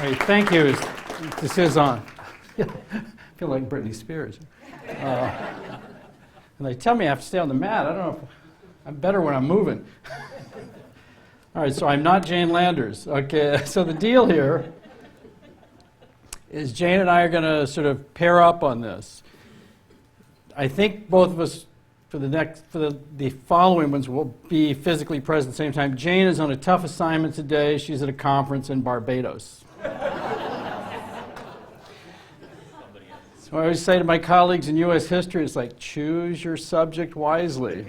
right, thank you. This is on. I feel like Britney Spears. And they tell me I have to stay on the mat. I don't know if I'm better when I'm moving. All right, so I'm not Jane Landers. Okay, so the deal here is Jane and I are going to sort of pair up on this. I think both of us for the following ones will be physically present at the same time. Jane is on a tough assignment today. She's at a conference in Barbados. So I always say to my colleagues in U.S. history, it's like, choose your subject wisely.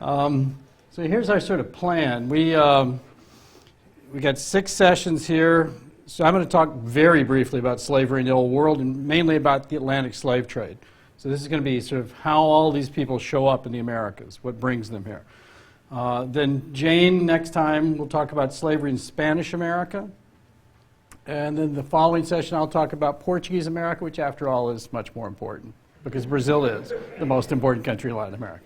So here's our sort of plan. We got 6 sessions here. So I'm going to talk very briefly about slavery in the Old World and mainly about the Atlantic slave trade. So this is going to be sort of how all these people show up in the Americas, what brings them here. Then Jane, next time, will talk about slavery in Spanish America. And then the following session, I'll talk about Portuguese America, which after all is much more important because Brazil is the most important country in Latin America.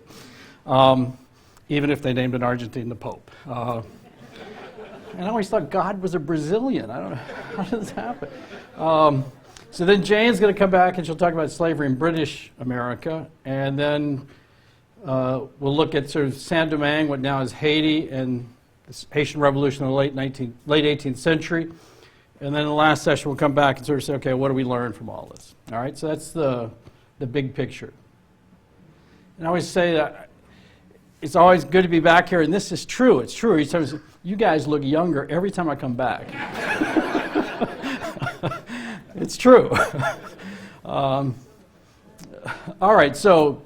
Even if they named an Argentine the Pope. And I always thought God was a Brazilian. I don't know, how did this happen? So then Jane's going to come back and she'll talk about slavery in British America. And then we'll look at sort of Saint-Domingue, what now is Haiti, and the Haitian Revolution in the late 18th century. And then in the last session we'll come back and sort of say, okay, what do we learn from all this? All right, so that's the big picture. And I always say that it's always good to be back here, and this is true. It's true. He says, you guys look younger every time I come back. It's true. All right, so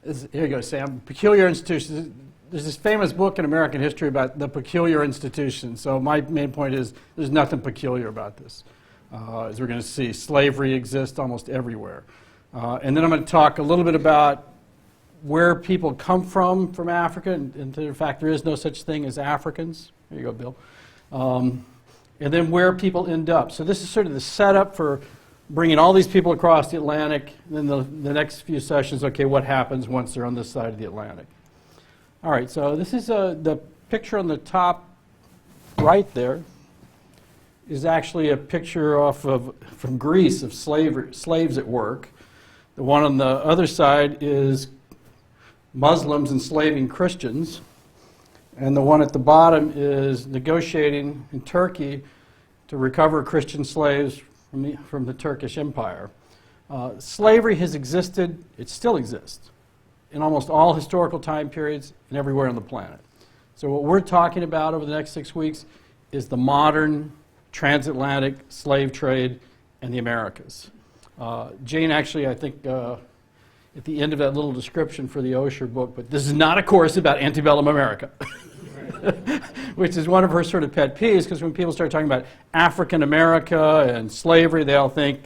here you go, Sam. Peculiar institutions. There's this famous book in American history about the peculiar institutions. So my main point is there's nothing peculiar about this. As we're going to see, slavery exists almost everywhere. And then I'm going to talk a little bit about where people come from Africa, and in fact there is no such thing as Africans. There you go, Bill. And then where people end up. So this is sort of the setup for bringing all these people across the Atlantic. And then the next few sessions, okay, what happens once they're on this side of the Atlantic. All right, so this is the picture on the top right there is actually a picture from Greece of slaves at work. The one on the other side is Muslims enslaving Christians, and the one at the bottom is negotiating in Turkey to recover Christian slaves from the Turkish Empire. Slavery has existed, it still exists, in almost all historical time periods and everywhere on the planet. So what we're talking about over the next 6 weeks is the modern transatlantic slave trade in the Americas. Jane actually, I think, at the end of that little description for the Osher book, but this is not a course about antebellum America, which is one of her sort of pet peeves, because when people start talking about African America and slavery, they all think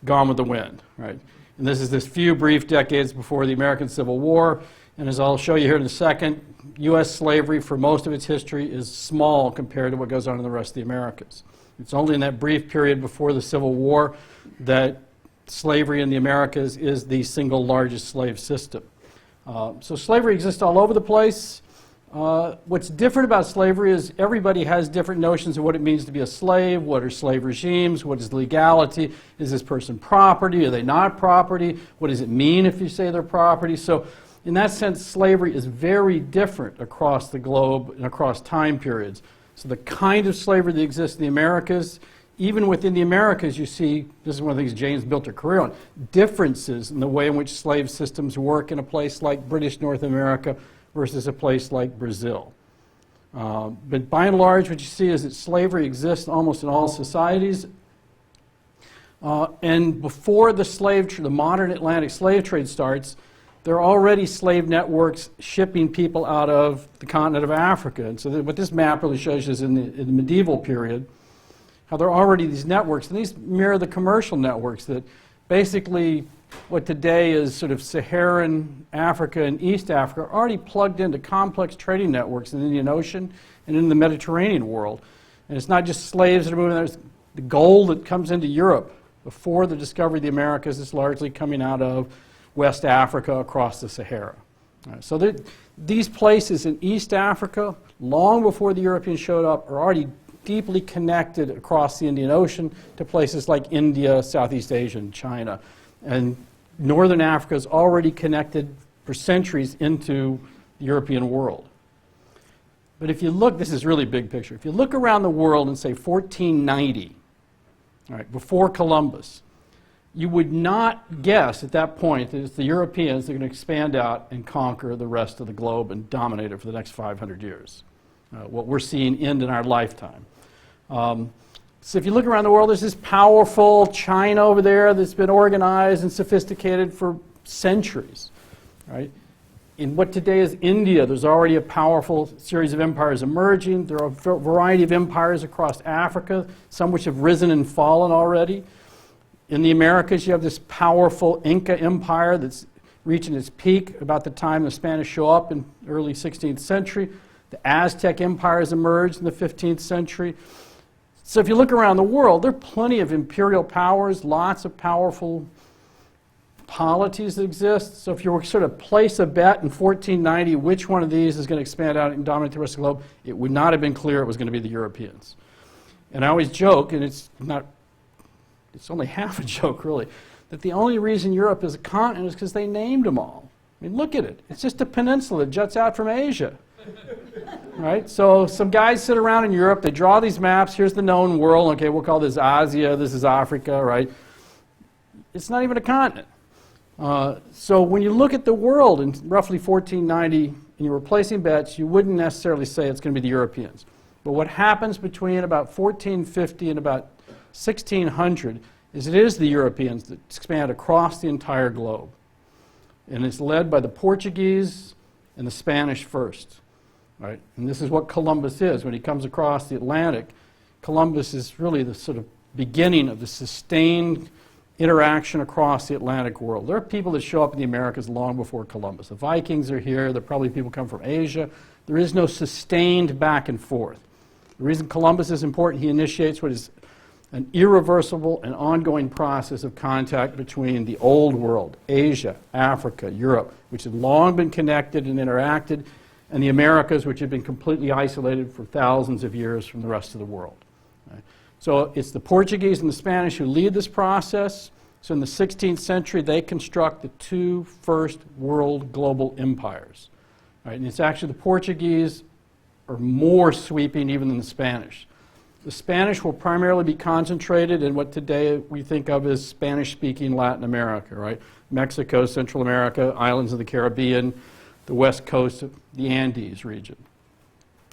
Gone with the Wind, right? And this is this few brief decades before the American Civil War, and as I'll show you here in a second, U.S. slavery for most of its history is small compared to what goes on in the rest of the Americas. It's only in that brief period before the Civil War that slavery in the Americas is the single largest slave system. So slavery exists all over the place. What's different about slavery is everybody has different notions of what it means to be a slave, what are slave regimes, what is legality, is this person property, are they not property, what does it mean if you say they're property. So in that sense, slavery is very different across the globe and across time periods. So the kind of slavery that exists in the Americas, even within the Americas, you see, this is one of the things Jane's built her career on, differences in the way in which slave systems work in a place like British North America versus a place like Brazil. But by and large, what you see is that slavery exists almost in all societies. And before the modern Atlantic slave trade starts, there are already slave networks shipping people out of the continent of Africa. And so what this map really shows you is in the medieval period, how there are already these networks, and these mirror the commercial networks that basically what today is sort of Saharan Africa and East Africa are already plugged into complex trading networks in the Indian Ocean and in the Mediterranean world. And it's not just slaves that are moving there, it's the gold that comes into Europe before the discovery of the Americas is largely coming out of West Africa across the Sahara. So these places in East Africa, long before the Europeans showed up, are already deeply connected across the Indian Ocean to places like India, Southeast Asia, and China. And northern Africa is already connected for centuries into the European world. But if you look, this is really big picture. If you look around the world and say 1490, all right, before Columbus, you would not guess at that point that it's the Europeans that are going to expand out and conquer the rest of the globe and dominate it for the next 500 years. What we're seeing end in our lifetime. So if you look around the world, there's this powerful China over there that's been organized and sophisticated for centuries, right? In what today is India, there's already a powerful series of empires emerging. There are a variety of empires across Africa, some which have risen and fallen already. In the Americas, you have this powerful Inca empire that's reaching its peak about the time the Spanish show up in the early 16th century. The Aztec empires emerged in the 15th century. So if you look around the world, there are plenty of imperial powers, lots of powerful polities that exist. So if you were to sort of place a bet in 1490 which one of these is going to expand out and dominate the rest of the globe, it would not have been clear it was going to be the Europeans. And I always joke, and it's only half a joke really, that the only reason Europe is a continent is because they named them all. I mean, look at it. It's just a peninsula that juts out from Asia. Right? So some guys sit around in Europe, they draw these maps, here's the known world, okay, we'll call this Asia, this is Africa, right? It's not even a continent. So when you look at the world in roughly 1490 and you're replacing bets, you wouldn't necessarily say it's going to be the Europeans. But what happens between about 1450 and about 1600 is it is the Europeans that expand across the entire globe. And it's led by the Portuguese and the Spanish first. Right? And this is what Columbus is. When he comes across the Atlantic, Columbus is really the sort of beginning of the sustained interaction across the Atlantic world. There are people that show up in the Americas long before Columbus. The Vikings are here. There are probably people come from Asia. There is no sustained back and forth. The reason Columbus is important, he initiates what is an irreversible and ongoing process of contact between the old world, Asia, Africa, Europe, which had long been connected and interacted, and the Americas, which had been completely isolated for thousands of years from the rest of the world. Right? So it's the Portuguese and the Spanish who lead this process. So in the 16th century, they construct the two first world global empires. Right? And it's actually the Portuguese are more sweeping even than the Spanish. The Spanish will primarily be concentrated in what today we think of as Spanish-speaking Latin America, right? Mexico, Central America, islands of the Caribbean, the west coast of the Andes region.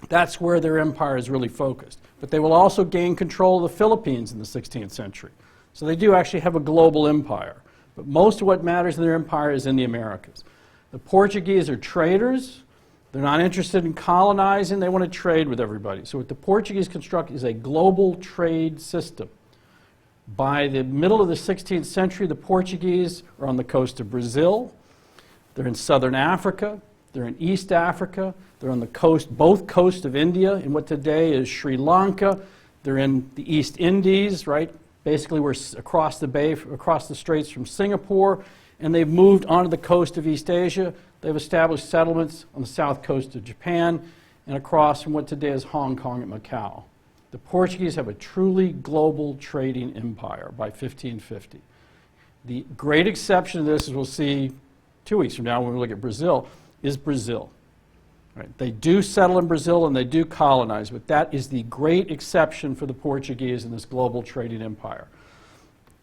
That's where their empire is really focused. But they will also gain control of the Philippines in the 16th century. So they do actually have a global empire. But most of what matters in their empire is in the Americas. The Portuguese are traders. They're not interested in colonizing. They want to trade with everybody. So what the Portuguese construct is a global trade system. By the middle of the 16th century, the Portuguese are on the coast of Brazil. They're in southern Africa, they're in East Africa, they're on the coast, both coasts of India, in what today is Sri Lanka. They're in the East Indies, right? Basically, we're across the bay, across the straits from Singapore, and they've moved onto the coast of East Asia. They've established settlements on the south coast of Japan and across from what today is Hong Kong and Macau. The Portuguese have a truly global trading empire by 1550. The great exception to this, as we'll see 2 weeks from now when we look at Brazil, is Brazil. Right? They do settle in Brazil and they do colonize, but that is the great exception for the Portuguese in this global trading empire.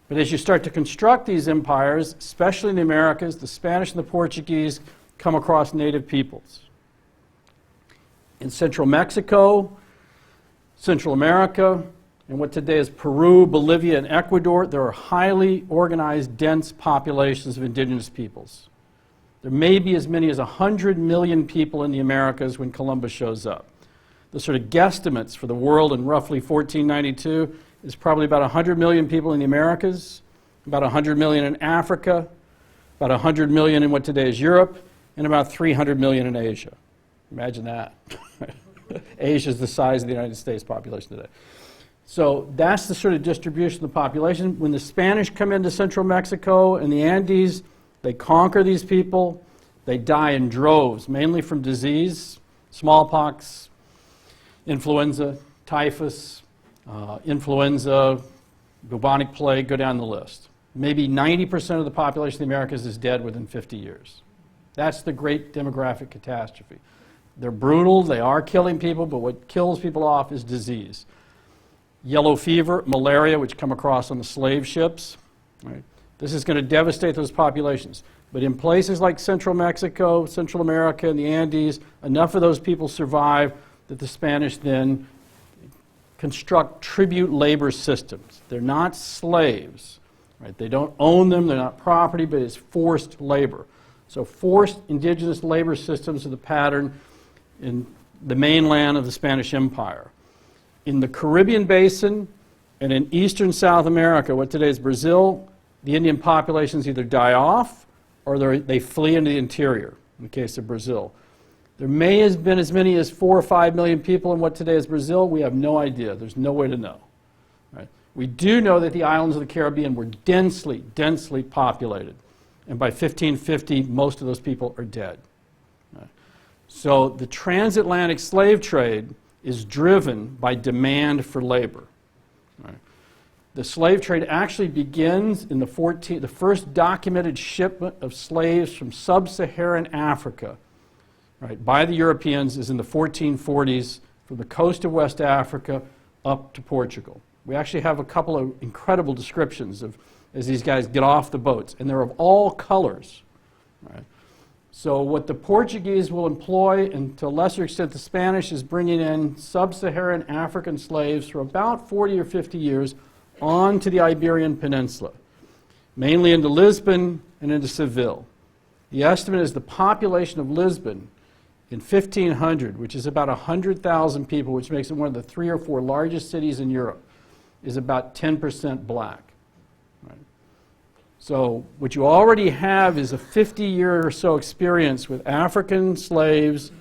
But as you start to construct these empires, especially in the Americas, the Spanish and the Portuguese come across native peoples. In central Mexico, Central America, and what today is Peru, Bolivia, and Ecuador, there are highly organized, dense populations of indigenous peoples. There may be as many as 100 million people in the Americas when Columbus shows up. The sort of guesstimates for the world in roughly 1492 is probably about 100 million people in the Americas, about 100 million in Africa, about 100 million in what today is Europe, and about 300 million in Asia. Imagine that. Asia is the size of the United States population today. So that's the sort of distribution of the population. When the Spanish come into central Mexico and the Andes, they conquer these people. They die in droves, mainly from disease, smallpox, influenza, typhus, influenza, bubonic plague, go down the list. Maybe 90% of the population of the Americas is dead within 50 years. That's the great demographic catastrophe. They're brutal, they are killing people, but what kills people off is disease. Yellow fever, malaria, which come across on the slave ships. Right? This is going to devastate those populations. But in places like Central Mexico, Central America, and the Andes, enough of those people survive that the Spanish then construct tribute labor systems. They're not slaves. Right? They don't own them, they're not property, but it's forced labor. So forced indigenous labor systems are the pattern in the mainland of the Spanish Empire. In the Caribbean Basin and in eastern South America, what today is Brazil, the Indian populations either die off or they flee into the interior, in the case of Brazil. There may have been as many as 4 or 5 million people in what today is Brazil. We have no idea. There's no way to know. Right? We do know that the islands of the Caribbean were densely, densely populated. And by 1550, most of those people are dead. Right? So the transatlantic slave trade is driven by demand for labor. Right? The slave trade actually begins in the first documented shipment of slaves from sub-Saharan Africa, right, by the Europeans is in the 1440s from the coast of West Africa up to Portugal. We actually have a couple of incredible descriptions of as these guys get off the boats, and they're of all colors. Right? So what the Portuguese will employ, and to a lesser extent the Spanish, is bringing in sub-Saharan African slaves for about 40 or 50 years onto the Iberian Peninsula, mainly into Lisbon and into Seville. The estimate is the population of Lisbon in 1500, which is about 100,000 people, which makes it one of the 3 or 4 largest cities in Europe, is about 10% black. Right? So what you already have is a 50-year or so experience with African slaves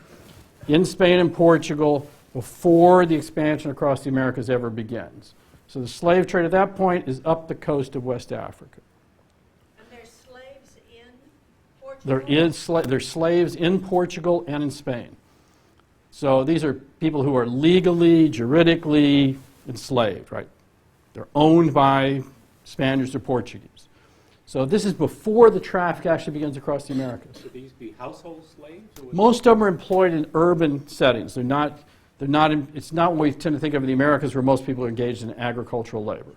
in Spain and Portugal before the expansion across the Americas ever begins. So the slave trade at that point is up the coast of West Africa. And there's slaves in Portugal? There's slaves in Portugal and in Spain. So these are people who are legally, juridically enslaved, right? They're owned by Spaniards or Portuguese. So this is before the traffic actually begins across the Americas. Should these be household slaves? Most of them are employed in urban settings. It's not what we tend to think of in the Americas where most people are engaged in agricultural labor.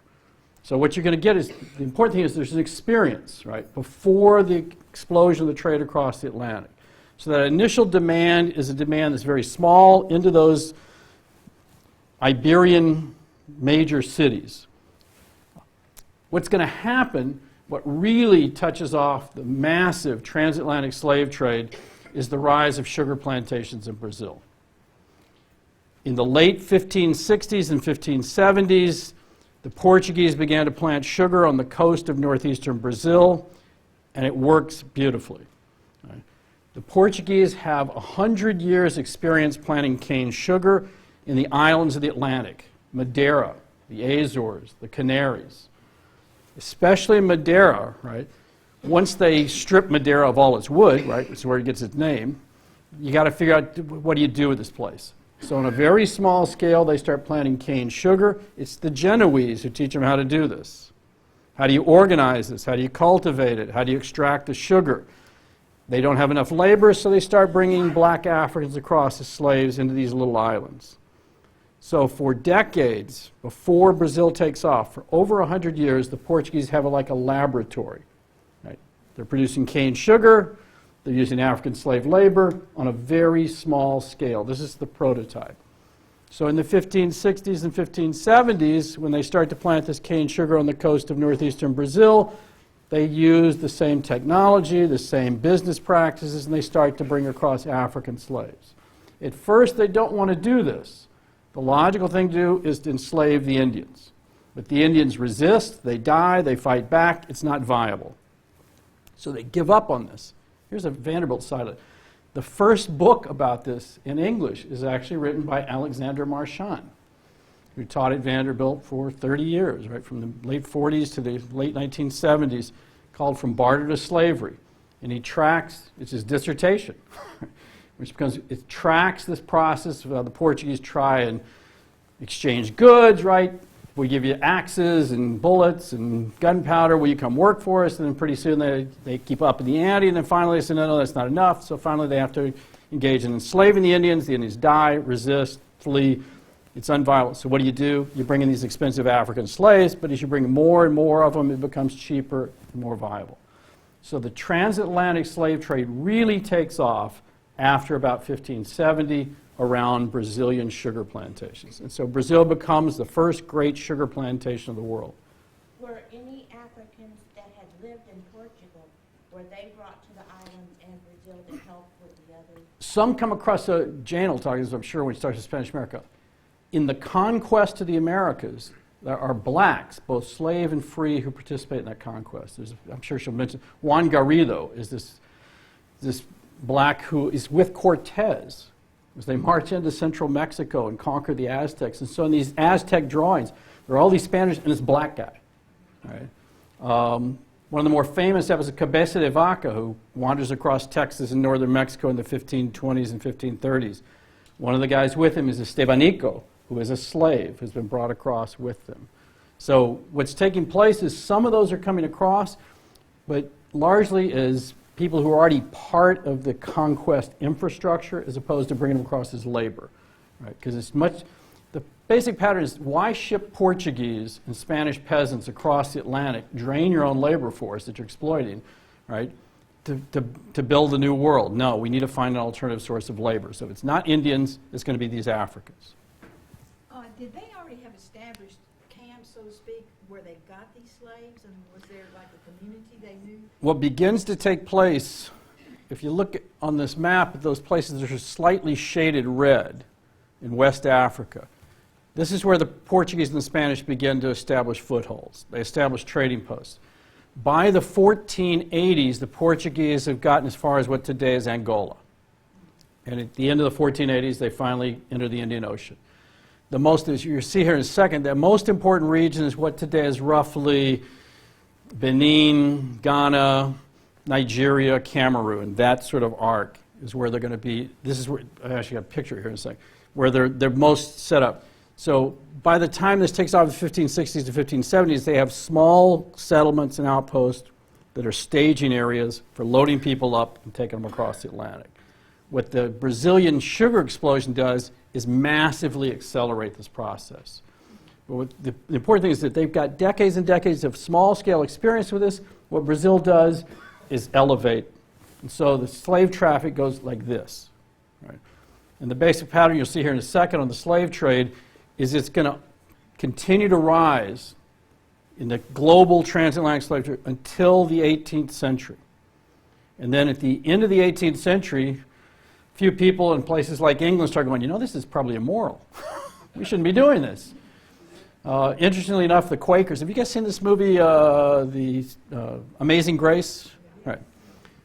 So what you're going to get is, the important thing is there's an experience, right, before the explosion of the trade across the Atlantic. So that initial demand is a demand that's very small into those Iberian major cities. What's going to happen, what really touches off the massive transatlantic slave trade, is the rise of sugar plantations in Brazil. In the late 1560s and 1570s, the Portuguese began to plant sugar on the coast of northeastern Brazil, and it works beautifully. Right? The Portuguese have 100 years experience planting cane sugar in the islands of the Atlantic, Madeira, the Azores, the Canaries. Especially in Madeira, right? Once they strip Madeira of all its wood, right, which is where it gets its name, you got to figure out what do you do with this place. So on a very small scale, they start planting cane sugar. It's the Genoese who teach them how to do this. How do you organize this? How do you cultivate it? How do you extract the sugar? They don't have enough labor, so they start bringing black Africans across as slaves into these little islands. So for decades, before Brazil takes off, for over 100 years, the Portuguese have like a laboratory. Right? They're producing cane sugar. They're using African slave labor on a very small scale. This is the prototype. So in the 1560s and 1570s, when they start to plant this cane sugar on the coast of northeastern Brazil, they use the same technology, the same business practices, and they start to bring across African slaves. At first, they don't want to do this. The logical thing to do is to enslave the Indians. But the Indians resist, they die, they fight back, it's not viable. So they give up on this. Here's a Vanderbilt side. The first book about this in English is actually written by Alexander Marchand, who taught at Vanderbilt for 30 years, right, from the late 40s to the late 1970s, called From Barter to Slavery. And he tracks, it's his dissertation, which becomes, it tracks this process of how the Portuguese try and exchange goods, right? We give you axes and bullets and gunpowder. Will you come work for us? And then pretty soon they keep up in the ante. And then finally they say, no, that's not enough. So finally they have to engage in enslaving the Indians. The Indians die, resist, flee. It's unviolent. So what do? You bring in these expensive African slaves, but as you bring more and more of them, it becomes cheaper and more viable. So the transatlantic slave trade really takes off after about 1570 around Brazilian sugar plantations. And so Brazil becomes the first great sugar plantation of the world. Were any Africans that had lived in Portugal, were they brought to the island and Brazil to help with the others? Some come across, Jane will talk about this, I'm sure, when she talks to Spanish America. In the conquest of the Americas, there are blacks, both slave and free, who participate in that conquest. I'm sure she'll mention Juan Garrido is this black who is with Cortez as they march into central Mexico and conquer the Aztecs. And so in these Aztec drawings, there are all these Spanish and this black guy. Right? One of the more famous episodes is Cabeza de Vaca, who wanders across Texas and northern Mexico in the 1520s and 1530s. One of the guys with him is Estebanico, who is a slave, who's been brought across with them. So what's taking place is some of those are coming across, but largely as people who are already part of the conquest infrastructure as opposed to bringing them across as labor. Right? Because it's much, the basic pattern is why ship Portuguese and Spanish peasants across the Atlantic, drain your own labor force that you're exploiting, right? To build a new world. No, we need to find an alternative source of labor. So if it's not Indians, it's going to be these Africans. Did they already have established camps, so to speak, where they got these slaves? And was there like a community they knew? What begins to take place, if you look on this map at those places that are slightly shaded red in West Africa, this is where the Portuguese and the Spanish begin to establish footholds. They establish trading posts. By the 1480s, the Portuguese have gotten as far as what today is Angola. And at the end of the 1480s, they finally enter the Indian Ocean. The most, as you'll see here in a second, the most important region is what today is roughly Benin, Ghana, Nigeria, Cameroon. That sort of arc is where they're going to be. This is where, I actually got a picture here in a second, where they're most set up. So by the time this takes off in the 1560s to 1570s, they have small settlements and outposts that are staging areas for loading people up and taking them across the Atlantic. What the Brazilian sugar explosion does is massively accelerate this process. But what the important thing is that they've got decades and decades of small-scale experience with this. What Brazil does is elevate. And so the slave traffic goes like this. Right? And the basic pattern you'll see here in a second on the slave trade is it's going to continue to rise in the global transatlantic slave trade until the 18th century. And then at the end of the 18th century, few people in places like England start going, you know, this is probably immoral. We shouldn't be doing this. Interestingly enough, the Quakers, have you guys seen this movie, Amazing Grace? Right.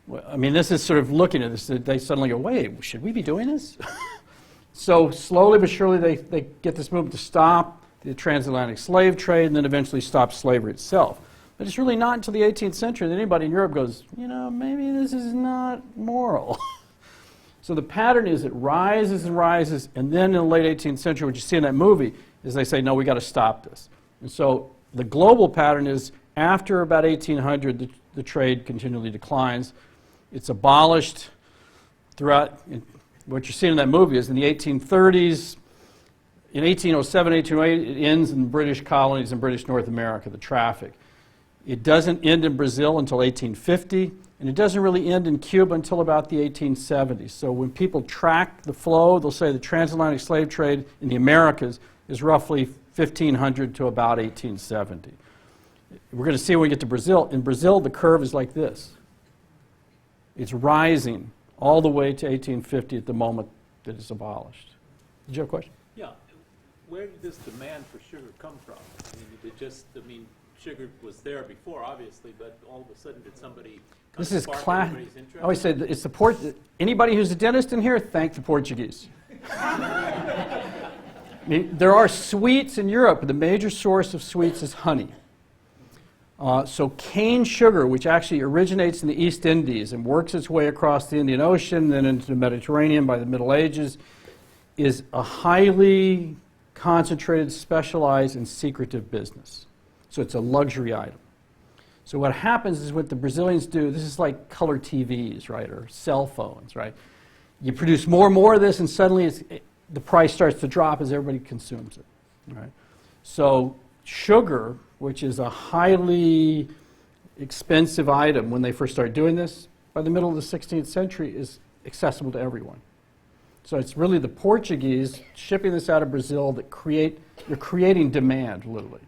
Well, I mean, this is sort of looking at this. They suddenly go, wait, should we be doing this? So slowly but surely they get this movement to stop the transatlantic slave trade and then eventually stop slavery itself. But it's really not until the 18th century that anybody in Europe goes, you know, maybe this is not moral. So the pattern is it rises and rises, and then in the late 18th century, what you see in that movie is they say, no, we got to stop this. And so the global pattern is after about 1800, the trade continually declines. It's abolished throughout. What you're seeing in that movie is in the 1830s, in 1807, 1808, it ends in British colonies in British North America, the traffic. It doesn't end in Brazil until 1850. And it doesn't really end in Cuba until about the 1870s. So when people track the flow, they'll say the transatlantic slave trade in the Americas is roughly 1500 to about 1870. We're going to see when we get to Brazil. In Brazil, the curve is like this. It's rising all the way to 1850 at the moment that it's abolished. Did you have a question? Yeah. Where did this demand for sugar come from? I mean, sugar was there before, obviously, but all of a sudden did somebody This is classic. I always say that it's the anybody who's a dentist in here, thank the Portuguese. I mean, there are sweets in Europe, but the major source of sweets is honey. So cane sugar, which actually originates in the East Indies and works its way across the Indian Ocean, then into the Mediterranean by the Middle Ages, is a highly concentrated, specialized, and secretive business. So it's a luxury item. So what happens is what the Brazilians do, this is like color TVs, right, or cell phones, right? You produce more and more of this, and suddenly the price starts to drop as everybody consumes it, right? So sugar, which is a highly expensive item when they first started doing this, by the middle of the 16th century is accessible to everyone. So it's really the Portuguese shipping this out of Brazil that you're creating demand, literally.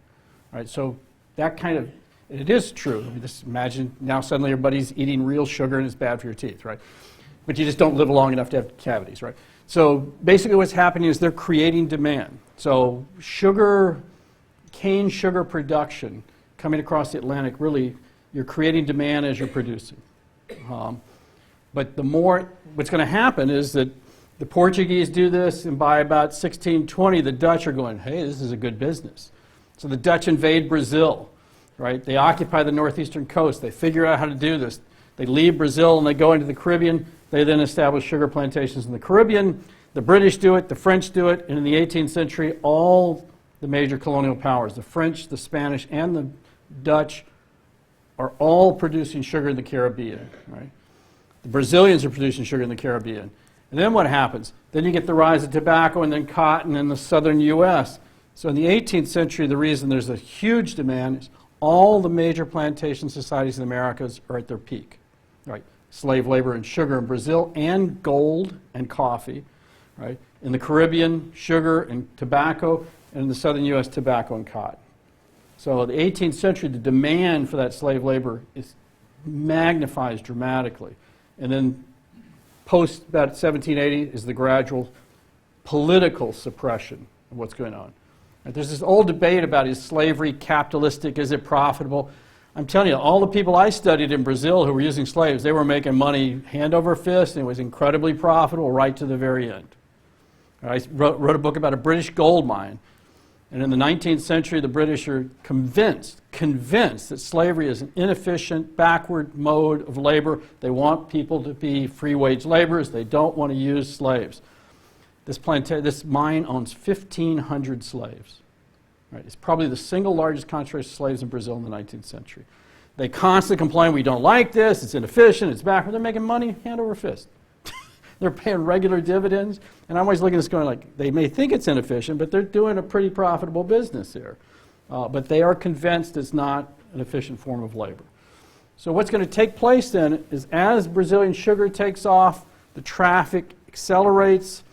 Right? So that kind of, it is true. I mean, just imagine now suddenly everybody's eating real sugar and it's bad for your teeth, right? But you just don't live long enough to have cavities, right? So basically what's happening is they're creating demand. So cane sugar production coming across the Atlantic, really, you're creating demand as you're producing. But what's going to happen is that the Portuguese do this, and by about 1620, the Dutch are going, hey, this is a good business. So the Dutch invade Brazil, right? They occupy the northeastern coast. They figure out how to do this. They leave Brazil and they go into the Caribbean. They then establish sugar plantations in the Caribbean. The British do it, the French do it, and in the 18th century, all the major colonial powers, the French, the Spanish, and the Dutch, are all producing sugar in the Caribbean, right? The Brazilians are producing sugar in the Caribbean. And then what happens? Then you get the rise of tobacco and then cotton in the southern U.S. So in the 18th century, the reason there's a huge demand is all the major plantation societies in the Americas are at their peak, right? Slave labor and sugar in Brazil, and gold and coffee, right? In the Caribbean, sugar and tobacco, and in the southern U.S., tobacco and cotton. So in the 18th century, the demand for that slave labor magnifies dramatically. And then post about 1780 is the gradual political suppression of what's going on. And there's this old debate about, is slavery capitalistic, is it profitable? I'm telling you, all the people I studied in Brazil who were using slaves, they were making money hand over fist, and it was incredibly profitable right to the very end. I wrote a book about a British gold mine. And in the 19th century, the British are convinced that slavery is an inefficient, backward mode of labor. They want people to be free-wage laborers. They don't want to use slaves. This mine owns 1,500 slaves. Right? It's probably the single largest concentration of slaves in Brazil in the 19th century. They constantly complain, we don't like this, it's inefficient, it's backward. They're making money hand over fist. They're paying regular dividends. And I'm always looking at this going like, they may think it's inefficient, but they're doing a pretty profitable business here. But they are convinced it's not an efficient form of labor. So what's going to take place then is as Brazilian sugar takes off, the traffic accelerates.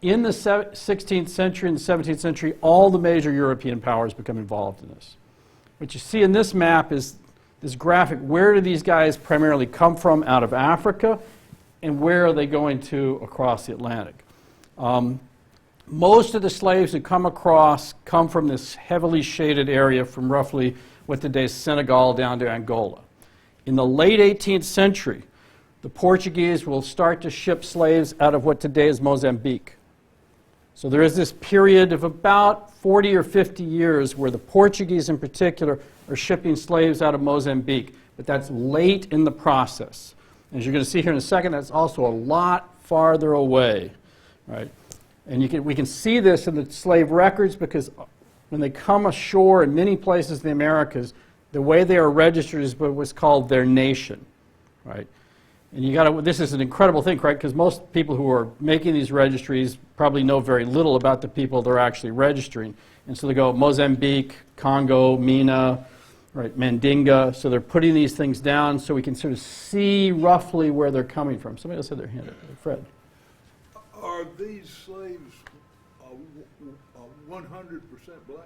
In the 16th century and the 17th century, all the major European powers become involved in this. What you see in this map is this graphic. Where do these guys primarily come from out of Africa? And where are they going to across the Atlantic? Most of the slaves who come across come from this heavily shaded area from roughly what today is Senegal down to Angola. In the late 18th century, the Portuguese will start to ship slaves out of what today is Mozambique. So there is this period of about 40 or 50 years where the Portuguese in particular are shipping slaves out of Mozambique, but that's late in the process. As you're going to see here in a second, that's also a lot farther away, right? And we can see this in the slave records because when they come ashore in many places in the Americas, the way they are registered is what was called their nation, right? And this is an incredible thing, right? Because most people who are making these registries probably know very little about the people they're actually registering. And so they go Mozambique, Congo, Mina, right, Mandinga. So they're putting these things down so we can sort of see roughly where they're coming from. Somebody else had their hand up. Fred. Are these slaves 100% black?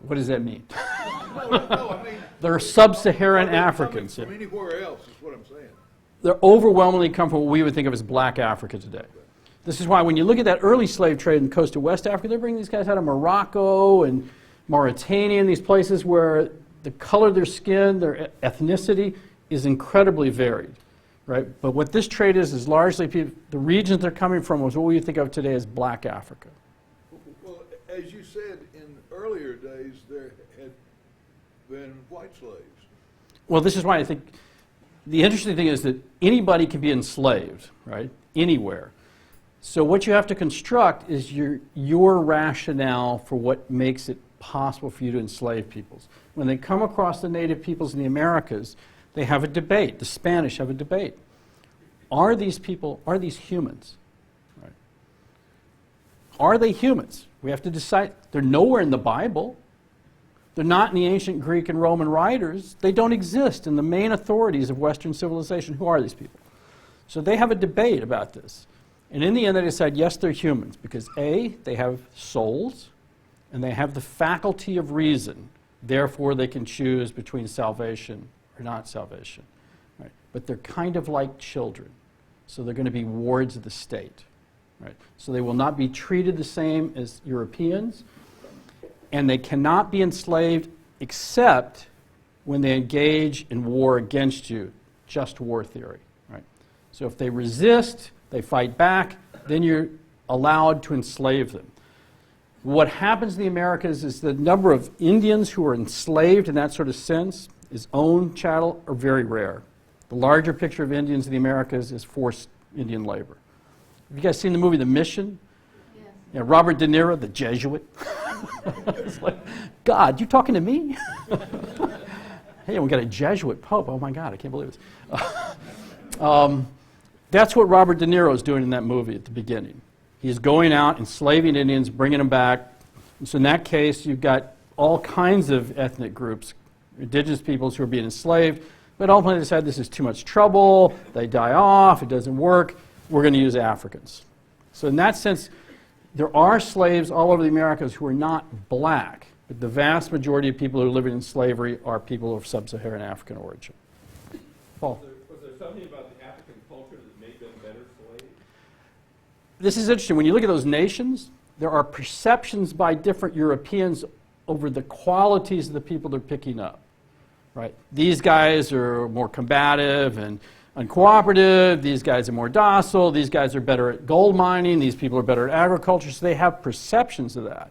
What does that mean? No, I mean... They're Sub-Saharan Africans. From anywhere else is what I'm saying. They're overwhelmingly come from what we would think of as black Africa today. This is why when you look at that early slave trade in the coast of West Africa, they're bringing these guys out of Morocco and Mauritania and these places where the color of their skin, their ethnicity is incredibly varied, right? But what this trade is largely the regions they're coming from was what we think of today as black Africa. Well, as you said, in earlier days there had been white slaves. Well, this is why I think the interesting thing is that anybody can be enslaved, right? Anywhere. So what you have to construct is your rationale for what makes it possible for you to enslave peoples. When they come across the native peoples in the Americas, they have a debate. The Spanish have a debate. Are these people, are these humans? Right. Are they humans? We have to decide. They're nowhere in the Bible. They're not in the ancient Greek and Roman writers. They don't exist in the main authorities of Western civilization. Who are these people? So they have a debate about this. And in the end, they decide, yes, they're humans, because A, they have souls, and they have the faculty of reason. Therefore, they can choose between salvation or not salvation. Right? But they're kind of like children. So they're going to be wards of the state. Right? So they will not be treated the same as Europeans, and they cannot be enslaved except when they engage in war against you, just war theory. Right? So if they resist, they fight back, then you're allowed to enslave them. What happens in the Americas is the number of Indians who are enslaved in that sort of sense, is owned chattel, are very rare. The larger picture of Indians in the Americas is forced Indian labor. Have you guys seen the movie The Mission? Yes. Yeah, Robert De Niro, the Jesuit. It's like, God, you talking to me? Hey, we got a Jesuit pope. Oh my God, I can't believe this. That's what Robert De Niro is doing in that movie at the beginning. He's going out, enslaving Indians, bringing them back. And so in that case, you've got all kinds of ethnic groups, indigenous peoples who are being enslaved, but ultimately decide this is too much trouble, they die off, it doesn't work, we're going to use Africans. So in that sense, there are slaves all over the Americas who are not black, but the vast majority of people who are living in slavery are people of sub-Saharan African origin. Paul? Was there something about the African culture that made them better slaves? This is interesting. When you look at those nations, there are perceptions by different Europeans over the qualities of the people they're picking up. Right? These guys are more combative and uncooperative. These guys are more docile. These guys are better at gold mining. These people are better at agriculture. So they have perceptions of that.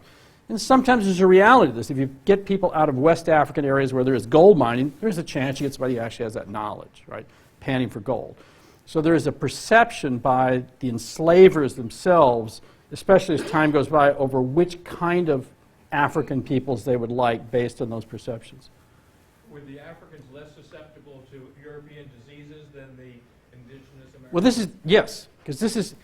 And sometimes there's a reality to this. If you get people out of West African areas where there is gold mining, there's a chance you get somebody who actually has that knowledge, right? Panning for gold. So there is a perception by the enslavers themselves, especially as time goes by, over which kind of African peoples they would like based on those perceptions. Were the Africans less susceptible to European diseases than the indigenous Americans? Well, this is, yes, because this is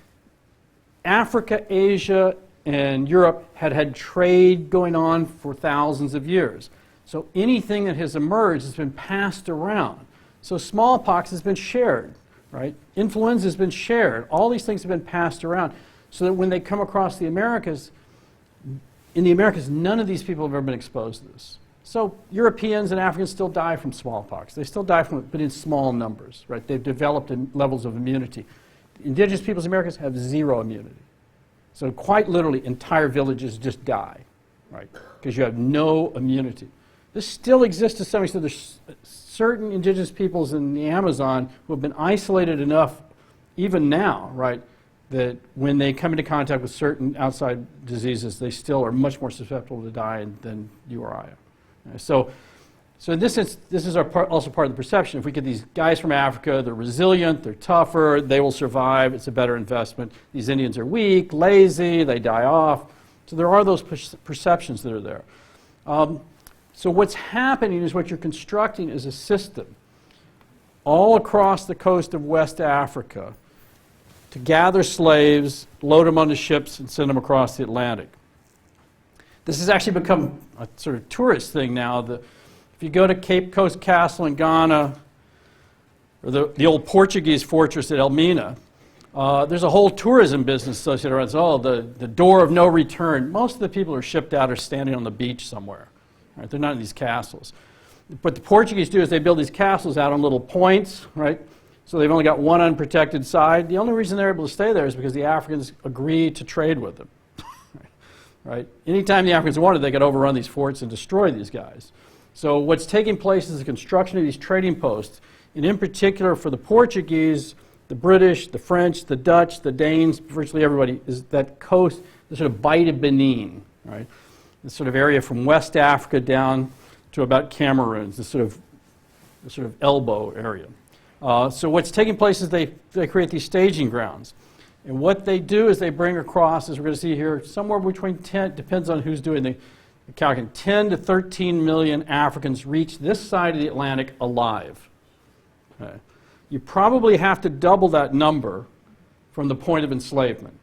Africa, Asia, and Europe had trade going on for thousands of years. So anything that has emerged has been passed around. So smallpox has been shared, right? Influenza has been shared. All these things have been passed around so that when they come across the Americas, in the Americas, none of these people have ever been exposed to this. So Europeans and Africans still die from smallpox. They still die from it, but in small numbers, right? They've developed levels of immunity. Indigenous peoples in the Americas have zero immunity. So quite literally, entire villages just die, right? Because you have no immunity. This still exists to some extent. There's certain indigenous peoples in the Amazon who have been isolated enough, even now, right, that when they come into contact with certain outside diseases, they still are much more susceptible to die than you or I are. So in this sense, this is also part of the perception. If we get these guys from Africa, they're resilient, they're tougher, they will survive, it's a better investment. These Indians are weak, lazy, they die off. So there are those perceptions that are there. So what's happening is what you're constructing is a system all across the coast of West Africa to gather slaves, load them onto ships, and send them across the Atlantic. This has actually become a sort of tourist thing now. If you go to Cape Coast Castle in Ghana, or the old Portuguese fortress at Elmina, there's a whole tourism business associated around it. Oh, the door of no return. Most of the people who are shipped out are standing on the beach somewhere. Right? They're not in these castles. What the Portuguese do is they build these castles out on little points, right? So they've only got one unprotected side. The only reason they're able to stay there is because the Africans agree to trade with them. Right? Anytime the Africans wanted, they could overrun these forts and destroy these guys. So what's taking place is the construction of these trading posts, and in particular for the Portuguese, the British, the French, the Dutch, the Danes, virtually everybody, is that coast, the sort of Bight of Benin, right? This sort of area from West Africa down to about Cameroon, this sort of elbow area. So what's taking place is they create these staging grounds. And what they do is they bring across, as we're going to see here, somewhere between 10, depends on who's doing the calculating, 10 to 13 million Africans reach this side of the Atlantic alive. Okay. You probably have to double that number from the point of enslavement.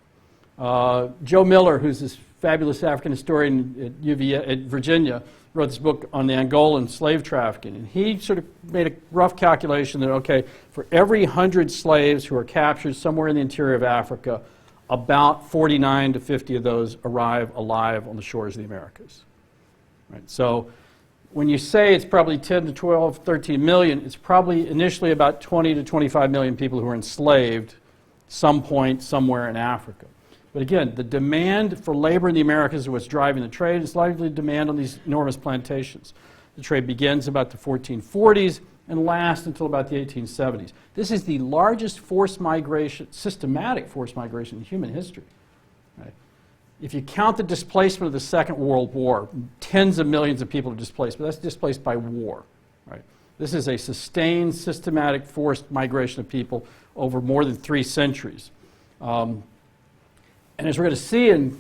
Joe Miller, who's this fabulous African historian at Virginia, wrote this book on the Angolan slave trafficking. And he sort of made a rough calculation that, okay, for every 100 slaves who are captured somewhere in the interior of Africa, about 49 to 50 of those arrive alive on the shores of the Americas. Right? So when you say it's probably 10 to 12, 13 million, it's probably initially about 20 to 25 million people who are enslaved some point somewhere in Africa. But again, the demand for labor in the Americas is what's driving the trade. It's largely demand on these enormous plantations. The trade begins about the 1440s and lasts until about the 1870s. This is the largest forced migration, systematic forced migration in human history. Right? If you count the displacement of the Second World War, tens of millions of people are displaced, but that's displaced by war. Right? This is a sustained, systematic, forced migration of people over more than 3 centuries. And as we're going to see in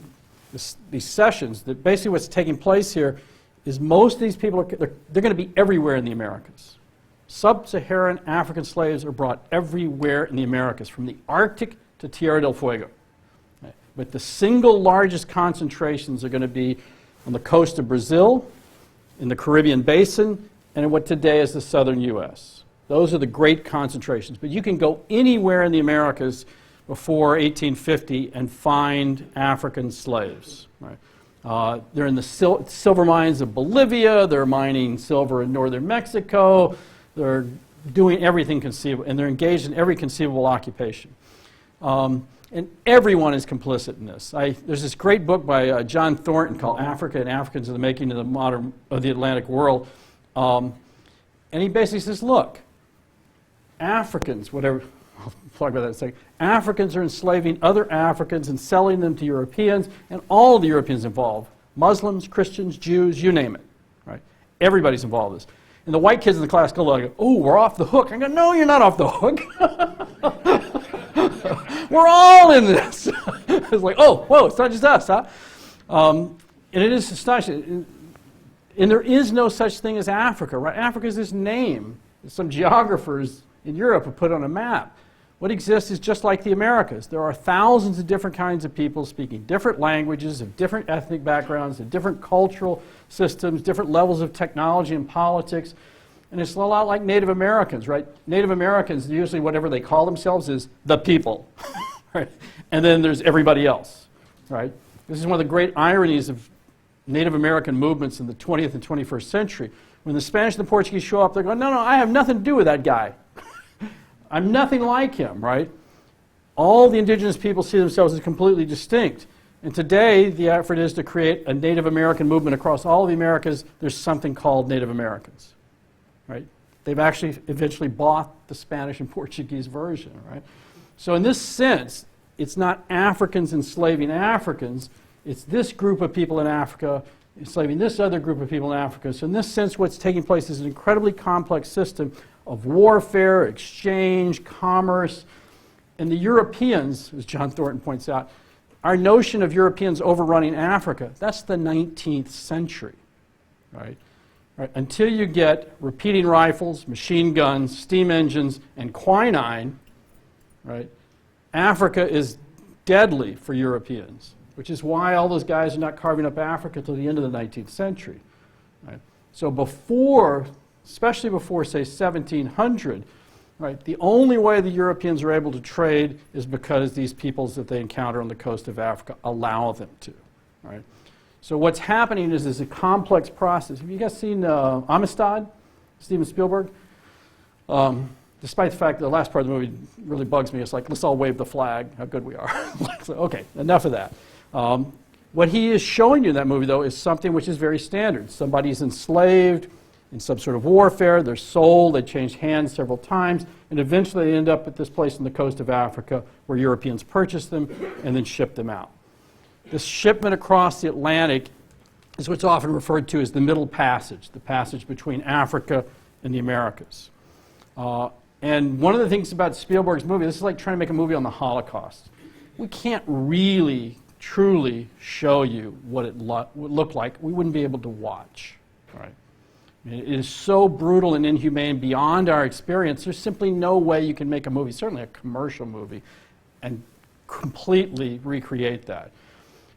these sessions, that basically what's taking place here is most of these people, they're going to be everywhere in the Americas. Sub-Saharan African slaves are brought everywhere in the Americas, from the Arctic to Tierra del Fuego. Right. But the single largest concentrations are going to be on the coast of Brazil, in the Caribbean Basin, and in what today is the southern U.S. Those are the great concentrations. But you can go anywhere in the Americas before 1850 and find African slaves. Right? They're in the silver mines of Bolivia, they're mining silver in northern Mexico, they're doing everything conceivable, and they're engaged in every conceivable occupation. And everyone is complicit in this. There's this great book by John Thornton called Africa and Africans in the Making of the Atlantic World. And he basically says, look, Africans, whatever, I'll talk about that in a second. Africans are enslaving other Africans and selling them to Europeans, and all the Europeans involved. Muslims, Christians, Jews, you name it. Right? Everybody's involved in this. And the white kids in the class go like, oh, we're off the hook. I go, no, you're not off the hook. We're all in this. It's like, oh, whoa, it's not just us, huh? And it is astonishing. And there is no such thing as Africa, right? Africa is this name that some geographers in Europe have put on a map. What exists is just like the Americas. There are thousands of different kinds of people speaking different languages, of different ethnic backgrounds, of different cultural systems, different levels of technology and politics. And it's a lot like Native Americans, right? Native Americans, usually whatever they call themselves is the people, right? And then there's everybody else, right? This is one of the great ironies of Native American movements in the 20th and 21st century. When the Spanish and the Portuguese show up, they're going, no, I have nothing to do with that guy. I'm nothing like him, right? All the indigenous people see themselves as completely distinct. And today, the effort is to create a Native American movement across all of the Americas. There's something called Native Americans, right? They've actually eventually bought the Spanish and Portuguese version, right? So in this sense, it's not Africans enslaving Africans. It's this group of people in Africa enslaving this other group of people in Africa. So in this sense, what's taking place is an incredibly complex system of warfare, exchange, commerce. And the Europeans, as John Thornton points out, our notion of Europeans overrunning Africa, that's the 19th century, right? Until you get repeating rifles, machine guns, steam engines, and quinine, right? Africa is deadly for Europeans, which is why all those guys are not carving up Africa till the end of the 19th century, right? So before, especially before, say, 1700, right, the only way the Europeans are able to trade is because these peoples that they encounter on the coast of Africa allow them to, right? So what's happening is a complex process. Have you guys seen Amistad, Steven Spielberg? Despite the fact that the last part of the movie really bugs me, it's like, let's all wave the flag, how good we are. So, okay, enough of that. What he is showing you in that movie, though, is something which is very standard. Somebody's enslaved in some sort of warfare, they're sold, they change hands several times, and eventually they end up at this place on the coast of Africa where Europeans purchase them and then ship them out. This shipment across the Atlantic is what's often referred to as the Middle Passage, the passage between Africa and the Americas. And one of the things about Spielberg's movie, this is like trying to make a movie on the Holocaust. we can't really, truly show you what it would look like. We wouldn't be able to watch, right? I mean, it is so brutal and inhumane beyond our experience. There's simply no way you can make a movie, certainly a commercial movie, and completely recreate that.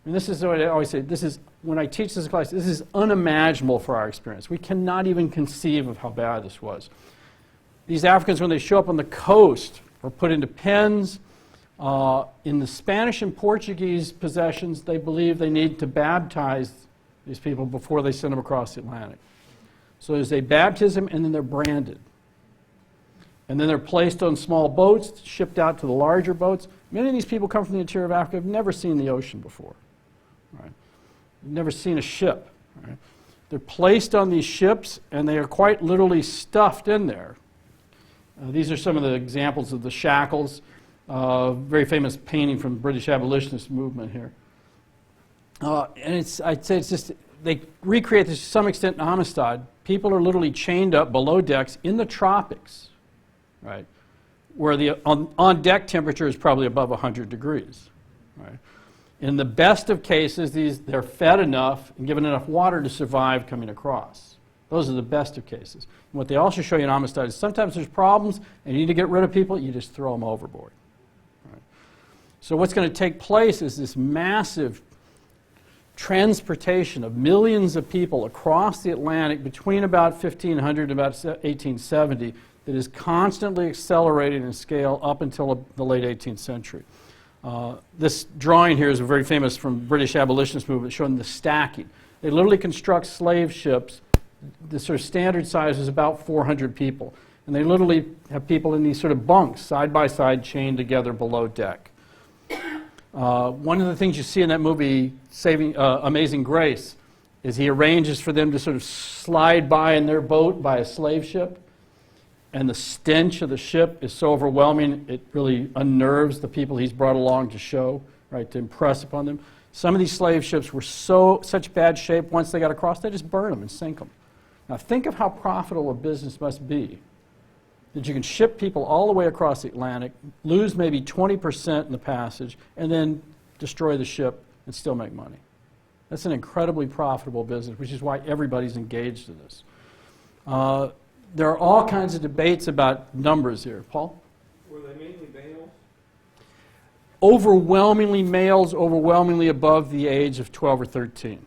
And this is what I always say, this is, when I teach this class, this is unimaginable for our experience. We cannot even conceive of how bad this was. These Africans, when they show up on the coast, are put into pens. In the Spanish and Portuguese possessions, they believe they need to baptize these people before they send them across the Atlantic. So there's a baptism, and then they're branded. And then they're placed on small boats, shipped out to the larger boats. Many of these people come from the interior of Africa, have never seen the ocean before. Right? They've never seen a ship. Right? They're placed on these ships, and they are quite literally stuffed in there. These are some of the examples of the shackles. Very famous painting from the British abolitionist movement here. And I'd say it's just, they recreate this to some extent in Amistad. People are literally chained up below decks in the tropics, right? Where the on-deck temperature is probably above 100 degrees, right? In the best of cases, they're fed enough and given enough water to survive coming across. Those are the best of cases. And what they also show you in Amistad is sometimes there's problems and you need to get rid of people, you just throw them overboard. Right? So what's going to take place is this massive transportation of millions of people across the Atlantic between about 1500 and about 1870 that is constantly accelerating in scale up until the late 18th century. This drawing here is very famous from British abolitionist movement showing the stacking. They literally construct slave ships. The sort of standard size is about 400 people. And they literally have people in these sort of bunks, side by side, chained together below deck. One of the things you see in that movie, Amazing Grace, is he arranges for them to sort of slide by in their boat by a slave ship. And the stench of the ship is so overwhelming, it really unnerves the people he's brought along to show, right, to impress upon them. Some of these slave ships were such bad shape, once they got across, they just burn them and sink them. Now think of how profitable a business must be, that you can ship people all the way across the Atlantic, lose maybe 20% in the passage, and then destroy the ship and still make money. That's an incredibly profitable business, which is why everybody's engaged in this. There are all kinds of debates about numbers here. Paul? Were they mainly males? Overwhelmingly males, overwhelmingly above the age of 12 or 13.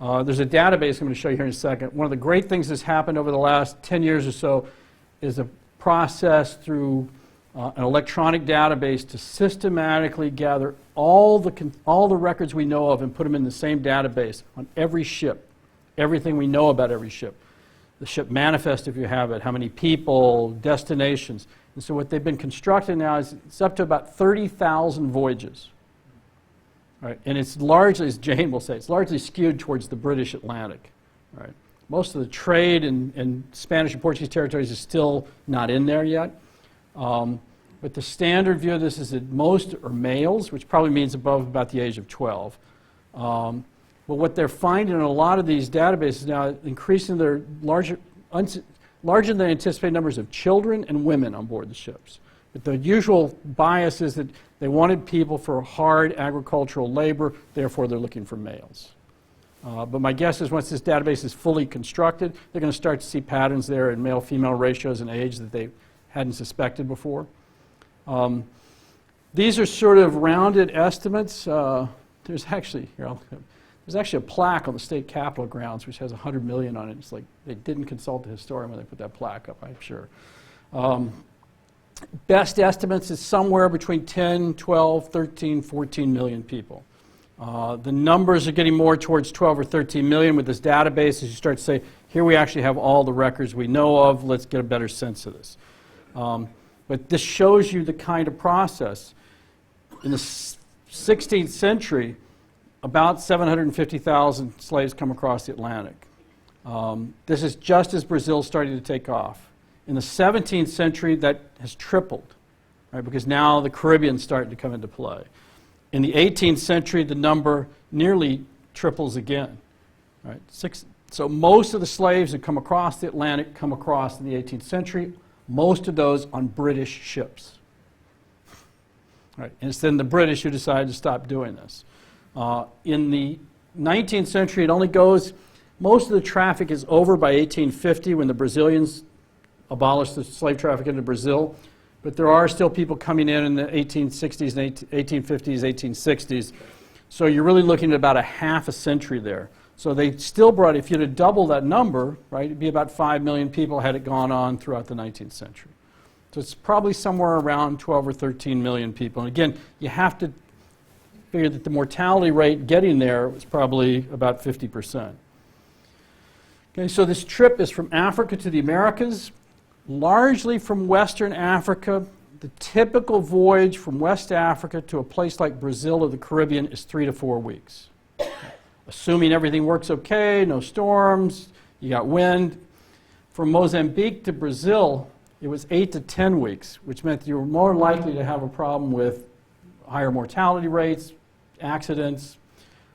There's a database I'm going to show you here in a second. One of the great things that's happened over the last 10 years or so is a process through an electronic database to systematically gather all the records we know of and put them in the same database on every ship, everything we know about every ship. The ship manifest, if you have it, how many people, destinations. And so what they've been constructing now is it's up to about 30,000 voyages. Right? And it's largely, as Jane will say, it's largely skewed towards the British Atlantic. Right? Most of the trade in Spanish and Portuguese territories is still not in there yet. But the standard view of this is that most are males, which probably means above about the age of 12. But what they're finding in a lot of these databases now, increasing their larger than anticipated numbers of children and women on board the ships. But the usual bias is that they wanted people for hard agricultural labor, therefore they're looking for males. But my guess is once this database is fully constructed, they're going to start to see patterns there in male-female ratios and age that they hadn't suspected before. These are sort of rounded estimates. There's actually a plaque on the state capitol grounds which has 100 million on it. It's like they didn't consult the historian when they put that plaque up, I'm sure. Best estimates is somewhere between 10, 12, 13, 14 million people. The numbers are getting more towards 12 or 13 million with this database as you start to say, here we actually have all the records we know of, let's get a better sense of this. But this shows you the kind of process. In the 16th century, about 750,000 slaves come across the Atlantic. This is just as Brazil's starting to take off. In the 17th century, that has tripled, right, because now the Caribbean's starting to come into play. In the 18th century, the number nearly triples again. Right? So most of the slaves that come across the Atlantic come across in the 18th century, most of those on British ships. Right? And it's then the British who decided to stop doing this. In the 19th century, it only goes, most of the traffic is over by 1850 when the Brazilians abolished the slave traffic into Brazil. But there are still people coming in the 1860s and 1850s, 1860s. So you're really looking at about a half a century there. So they still brought, if you'd have doubled that number, right, it'd be about 5 million people had it gone on throughout the 19th century. So it's probably somewhere around 12 or 13 million people. And again, you have to figure that the mortality rate getting there was probably about 50%. Okay, so this trip is from Africa to the Americas, largely from Western Africa. The typical voyage from West Africa to a place like Brazil or the Caribbean is 3 to 4 weeks. Assuming everything works okay, no storms, you got wind. From Mozambique to Brazil, it was 8 to 10 weeks, which meant that you were more likely to have a problem with higher mortality rates, accidents.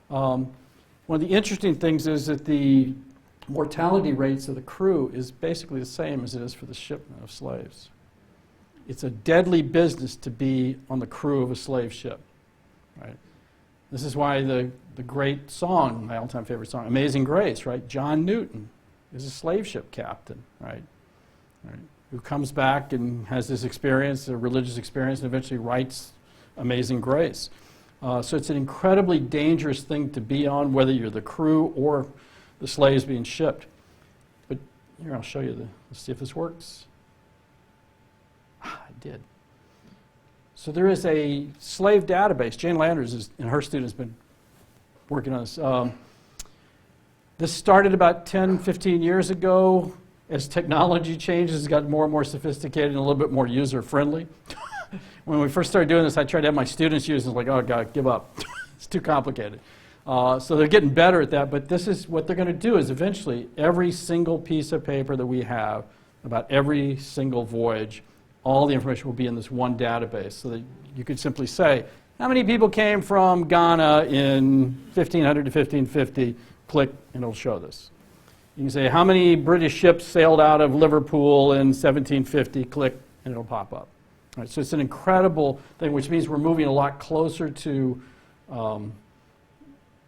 One of the interesting things is that the mortality rates of the crew is basically the same as it is for the shipment of slaves. It's a deadly business to be on the crew of a slave ship, right? This is why the great song, my all-time favorite song, Amazing Grace, right? John Newton is a slave ship captain, right? Who comes back and has this experience, a religious experience, and eventually writes Amazing Grace. So it's an incredibly dangerous thing to be on, whether you're the crew or the slaves being shipped. But here, I'll show you let's see if this works. I did. So there is a slave database. Jane Landers and her students have been working on this. This started about 10, 15 years ago. As technology changes, it's got more and more sophisticated and a little bit more user-friendly. When we first started doing this, I tried to have my students use it. It's like, oh, God, give up. It's too complicated. So they're getting better at that, but this is what they're going to do is eventually every single piece of paper that we have about every single voyage, all the information will be in this one database so that you could simply say, how many people came from Ghana in 1500 to 1550? Click, and it'll show this. You can say, how many British ships sailed out of Liverpool in 1750? Click, and it'll pop up. All right, so it's an incredible thing, which means we're moving a lot closer to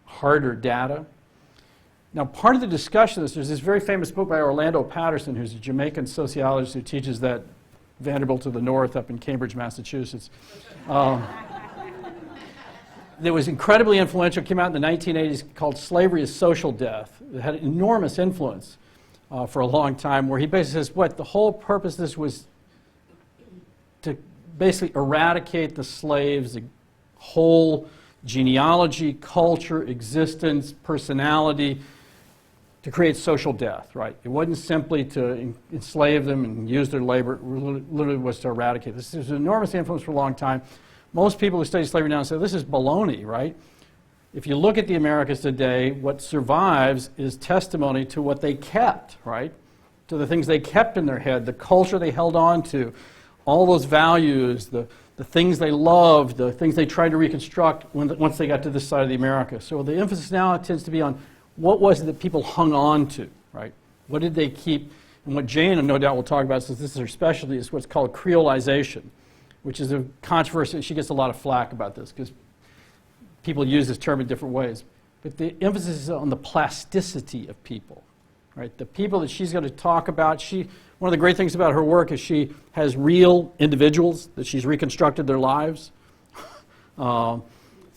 harder data. Now, part of the discussion of this, there's this very famous book by Orlando Patterson, who's a Jamaican sociologist who teaches at Vanderbilt to the north up in Cambridge, Massachusetts. That was incredibly influential, came out in the 1980s, called Slavery is Social Death. It had enormous influence for a long time, where he basically says, what, the whole purpose of this was to basically eradicate the slaves' whole genealogy, culture, existence, personality, to create social death, right? It wasn't simply to enslave them and use their labor, it literally was to eradicate. This was an enormous influence for a long time. Most people who study slavery now say, this is baloney, right? If you look at the Americas today, what survives is testimony to what they kept, right? To the things they kept in their head, the culture they held on to, all those values, the things they loved, the things they tried to reconstruct once they got to this side of the America. So the emphasis now tends to be on what was it that people hung on to, right? What did they keep? And what Jane, and no doubt will talk about, since this is her specialty, is what's called creolization, which is a controversy. She gets a lot of flack about this because people use this term in different ways. But the emphasis is on the plasticity of people, right? The people that she's going to talk about, one of the great things about her work is she has real individuals that she's reconstructed their lives. So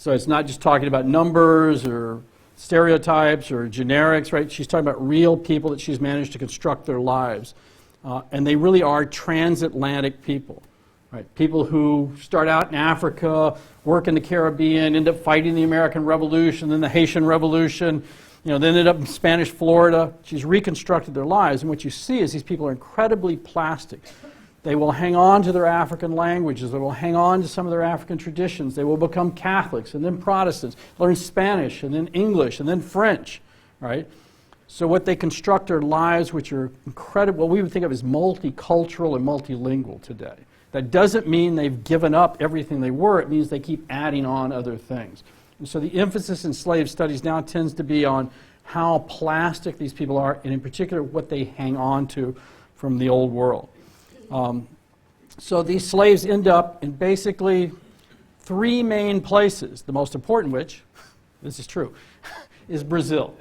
it's not just talking about numbers or stereotypes or generics, right? She's talking about real people that she's managed to construct their lives. And they really are transatlantic people. Right, people who start out in Africa, work in the Caribbean, end up fighting the American Revolution, then the Haitian Revolution, then ended up in Spanish Florida. She's reconstructed their lives, and what you see is these people are incredibly plastic. They will hang on to their African languages. They will hang on to some of their African traditions. They will become Catholics and then Protestants, learn Spanish and then English and then French, right? So what they construct their lives, which are incredible, what we would think of as multicultural and multilingual today. That doesn't mean they've given up everything they were. It means they keep adding on other things. And so the emphasis in slave studies now tends to be on how plastic these people are, and in particular what they hang on to from the old world. So these slaves end up in basically three main places, the most important which, this is true, is Brazil.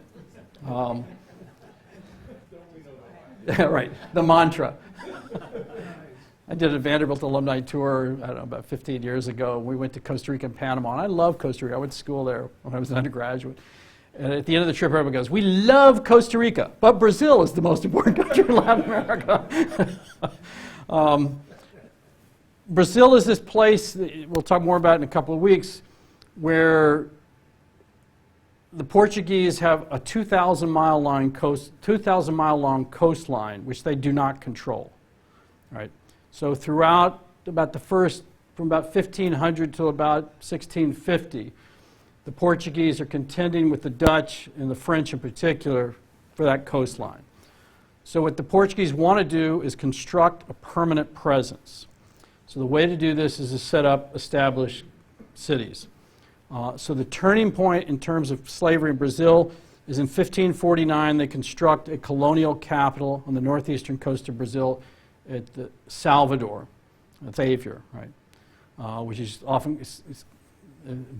Right, the mantra. I did a Vanderbilt alumni tour, I don't know, about 15 years ago. We went to Costa Rica and Panama, and I love Costa Rica. I went to school there when I was an undergraduate. And at the end of the trip, everyone goes, we love Costa Rica, but Brazil is the most important country in Latin America. Brazil is this place, that we'll talk more about in a couple of weeks, where the Portuguese have a 2,000-mile long coastline, which they do not control. Right? So throughout about from about 1500 to about 1650, the Portuguese are contending with the Dutch and the French in particular for that coastline. So what the Portuguese want to do is construct a permanent presence. So the way to do this is to set up established cities. So the turning point in terms of slavery in Brazil is in 1549. They construct a colonial capital on the northeastern coast of Brazil at the Salvador, Xavier, right? Which is often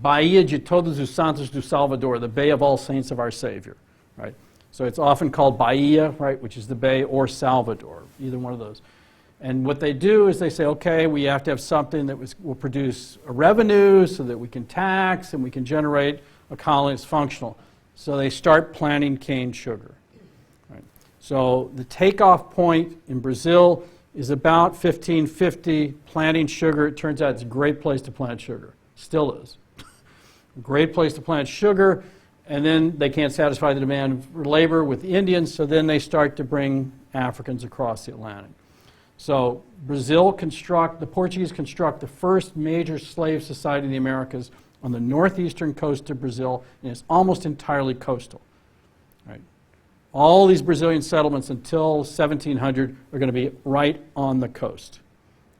Bahia de Todos os Santos do Salvador, the Bay of All Saints of Our Savior, right? So it's often called Bahia, right, which is the bay, or Salvador, either one of those. And what they do is they say, okay, we have to have something that will produce a revenue so that we can tax and we can generate a colony that's functional. So they start planting cane sugar. Right? So the takeoff point in Brazil is about 1550, planting sugar. It turns out it's a great place to plant sugar. Still is. A great place to plant sugar. And then they can't satisfy the demand for labor with the Indians, so then they start to bring Africans across the Atlantic. So the Portuguese construct the first major slave society in the Americas on the northeastern coast of Brazil, and it's almost entirely coastal. Right? All these Brazilian settlements until 1700 are going to be right on the coast.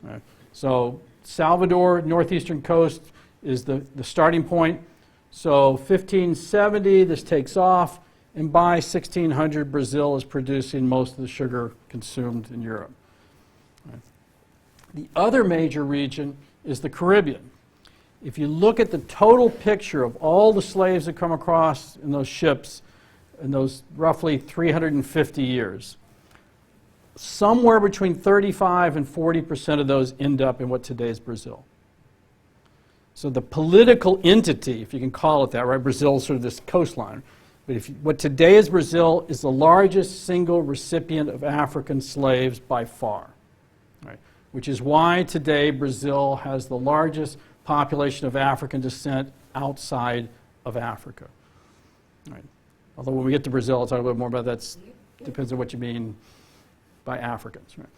Right? So Salvador, northeastern coast, is the starting point. So 1570, this takes off, and by 1600, Brazil is producing most of the sugar consumed in Europe. The other major region is the Caribbean. If you look at the total picture of all the slaves that come across in those ships in those roughly 350 years, somewhere between 35 and 40% of those end up in what today is Brazil. So the political entity, if you can call it that, right? Brazil is sort of this coastline. But what today is Brazil is the largest single recipient of African slaves by far. Right? Which is why today Brazil has the largest population of African descent outside of Africa. Right? Although when we get to Brazil, I'll talk a little more about that. Depends on what you mean by Africans. Right?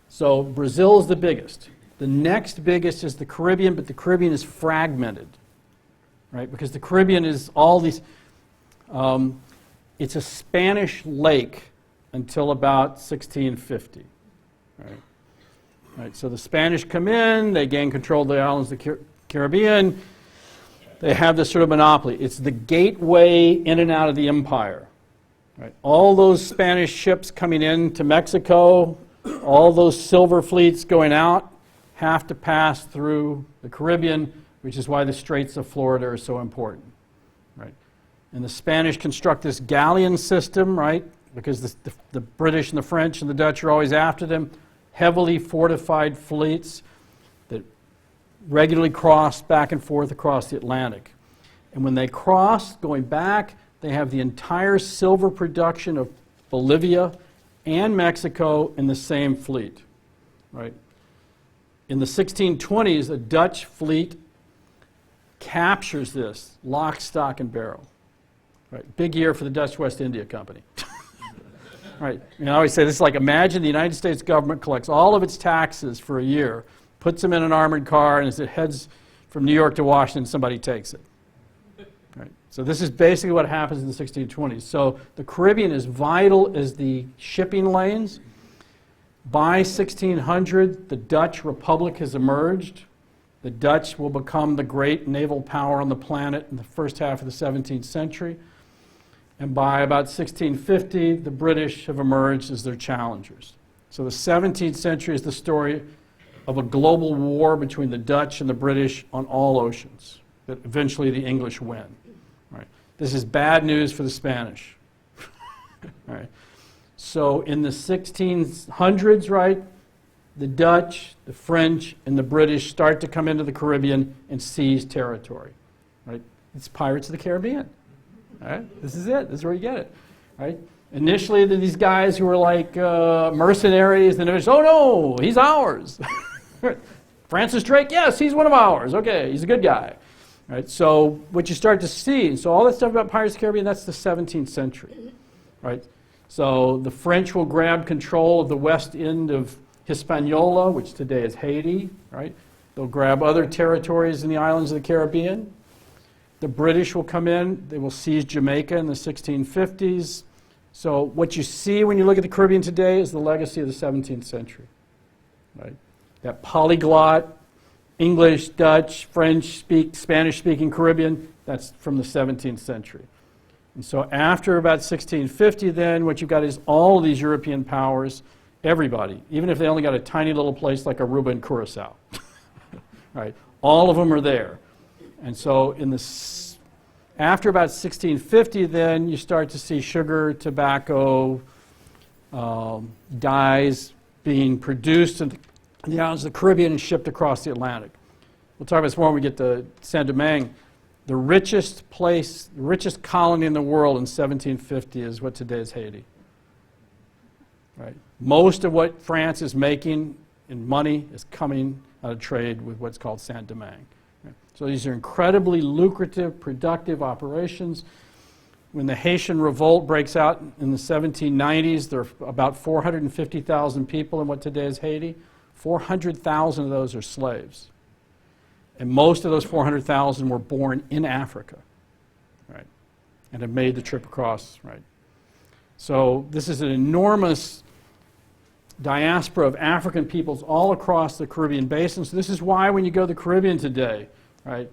So Brazil is the biggest. The next biggest is the Caribbean, but the Caribbean is fragmented. Right? Because the Caribbean is all these... it's a Spanish lake until about 1650. Right? Right, so the Spanish come in, they gain control of the islands of the Caribbean. They have this sort of monopoly. It's the gateway in and out of the empire. Right? All those Spanish ships coming in to Mexico, all those silver fleets going out, have to pass through the Caribbean, which is why the Straits of Florida are so important. Right? And the Spanish construct this galleon system, right? Because the British and the French and the Dutch are always after them. Heavily fortified fleets that regularly cross back and forth across the Atlantic. And when they cross, going back, they have the entire silver production of Bolivia and Mexico in the same fleet. Right? In the 1620s, a Dutch fleet captures this, lock, stock, and barrel. Right? Big year for the Dutch West India Company. Right. I always say this is like, imagine the United States government collects all of its taxes for a year, puts them in an armored car, and as it heads from New York to Washington, somebody takes it. Right. So this is basically what happens in the 1620s. So the Caribbean is vital as the shipping lanes. By 1600, the Dutch Republic has emerged. The Dutch will become the great naval power on the planet in the first half of the 17th century. And by about 1650, the British have emerged as their challengers. So the 17th century is the story of a global war between the Dutch and the British on all oceans, that eventually the English win. Right? This is bad news for the Spanish. Right? So in the 1600s, right, the Dutch, the French, and the British start to come into the Caribbean and seize territory. Right? It's Pirates of the Caribbean. Right? This is it. This is where you get it. Right? Initially, these guys who were like mercenaries, and they're just, oh no, he's ours. Francis Drake, yes, he's one of ours. Okay, he's a good guy. Right? So what you start to see, so all that stuff about Pirates of the Caribbean, that's the 17th century. Right? So the French will grab control of the west end of Hispaniola, which today is Haiti. Right? They'll grab other territories in the islands of the Caribbean. The British will come in. They will seize Jamaica in the 1650s. So what you see when you look at the Caribbean today is the legacy of the 17th century. Right? That polyglot, English, Dutch, French, Spanish-speaking Caribbean, that's from the 17th century. And so after about 1650 then, what you've got is all of these European powers, everybody, even if they only got a tiny little place like Aruba and Curacao. Right? All of them are there. And so after about 1650 then, you start to see sugar, tobacco, dyes being produced in the islands of the Caribbean and shipped across the Atlantic. We'll talk about this more when we get to Saint-Domingue. The richest place, the richest colony in the world in 1750 is what today is Haiti. Right? Most of what France is making in money is coming out of trade with what's called Saint-Domingue. Right? So these are incredibly lucrative, productive operations. When the Haitian revolt breaks out in the 1790s, there are about 450,000 people in what today is Haiti. 400,000 of those are slaves. And most of those 400,000 were born in Africa, right, and have made the trip across, right. So this is an enormous diaspora of African peoples all across the Caribbean basin. So this is why when you go to the Caribbean today, right,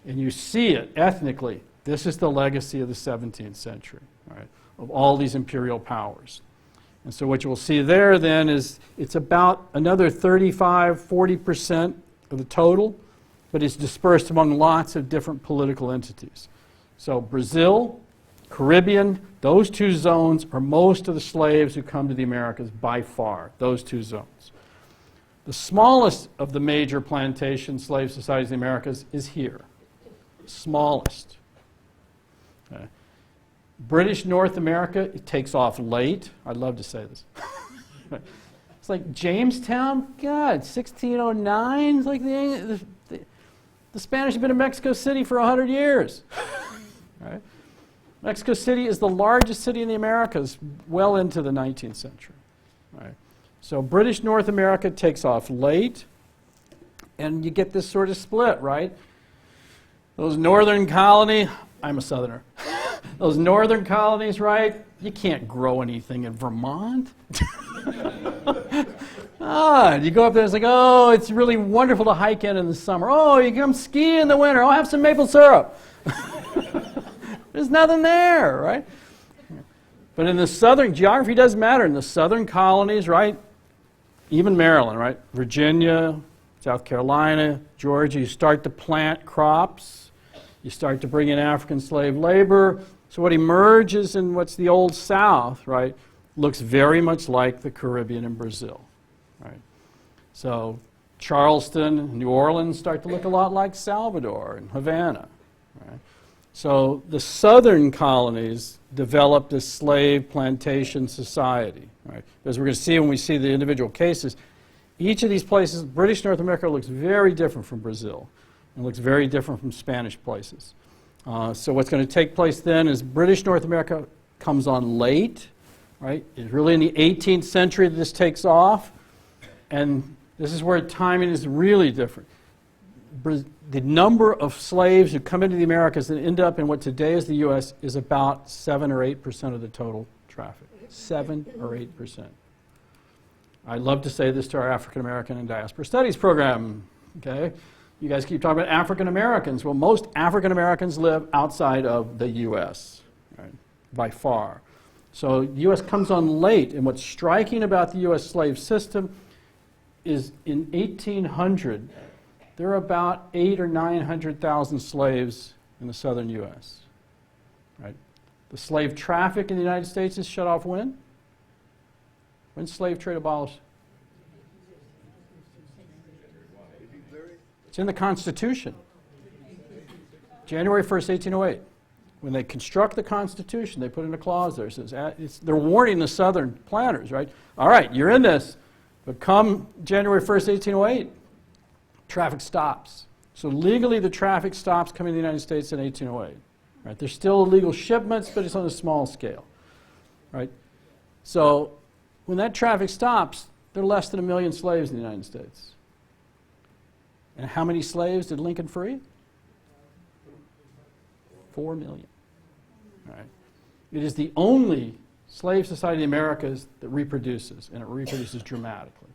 and you see it ethnically, this is the legacy of the 17th century, right, of all these imperial powers. And so what you will see there then is it's about another 35–40% of the total, but it's dispersed among lots of different political entities. So Brazil, Caribbean, those two zones are most of the slaves who come to the Americas by far, those two zones. The smallest of the major plantation slave societies in the Americas is here. Smallest. Okay. British North America, it takes off late. I'd love to say this. It's like Jamestown, God, 1609. It's like the Spanish have been in Mexico City for 100 years. Right? Mexico City is the largest city in the Americas well into the 19th century. Right? So British North America takes off late, and you get this sort of split, right? Those northern colonies, I'm a southerner. Those northern colonies, right? You can't grow anything in Vermont. You go up there, it's like, oh, it's really wonderful to hike in the summer. Oh, you come ski in the winter. Oh, have some maple syrup. There's nothing there, right? But in the southern, geography doesn't matter. In the southern colonies, right? Even Maryland, right? Virginia, South Carolina, Georgia, you start to plant crops. You start to bring in African slave labor. So what emerges in what's the old South, right, looks very much like the Caribbean and Brazil, right? So Charleston and New Orleans start to look a lot like Salvador and Havana, right? So the southern colonies developed this slave plantation society, right? As we're going to see when we see the individual cases, each of these places, British North America looks very different from Brazil. It looks very different from Spanish places. So what's going to take place then is British North America comes on late, right? It's really in the 18th century that this takes off, and this is where timing is really different. The number of slaves who come into the Americas and end up in what today is the U.S. is about 7 or 8% of the total traffic. 7 or 8%. I love to say this to our African American and Diaspora Studies program, okay? You guys keep talking about African Americans. Well, most African Americans live outside of the U.S., right, by far. So the U.S. comes on late, and what's striking about the U.S. slave system is in 1800, there are about 800,000 or 900,000 slaves in the southern U.S. Right? The slave traffic in the United States is shut off when? When's slave trade abolished? It's in the Constitution. January 1st, 1808. When they construct the Constitution, they put in a clause there. It says, they're warning the Southern planters, right? All right, you're in this, but come January 1st, 1808, traffic stops. So legally, the traffic stops coming to the United States in 1808. Right? There's still illegal shipments, but it's on a small scale. Right? So when that traffic stops, there are less than 1 million slaves in the United States. And how many slaves did Lincoln free? 4 million. All right. It is the only slave society in the Americas that reproduces, and it reproduces dramatically.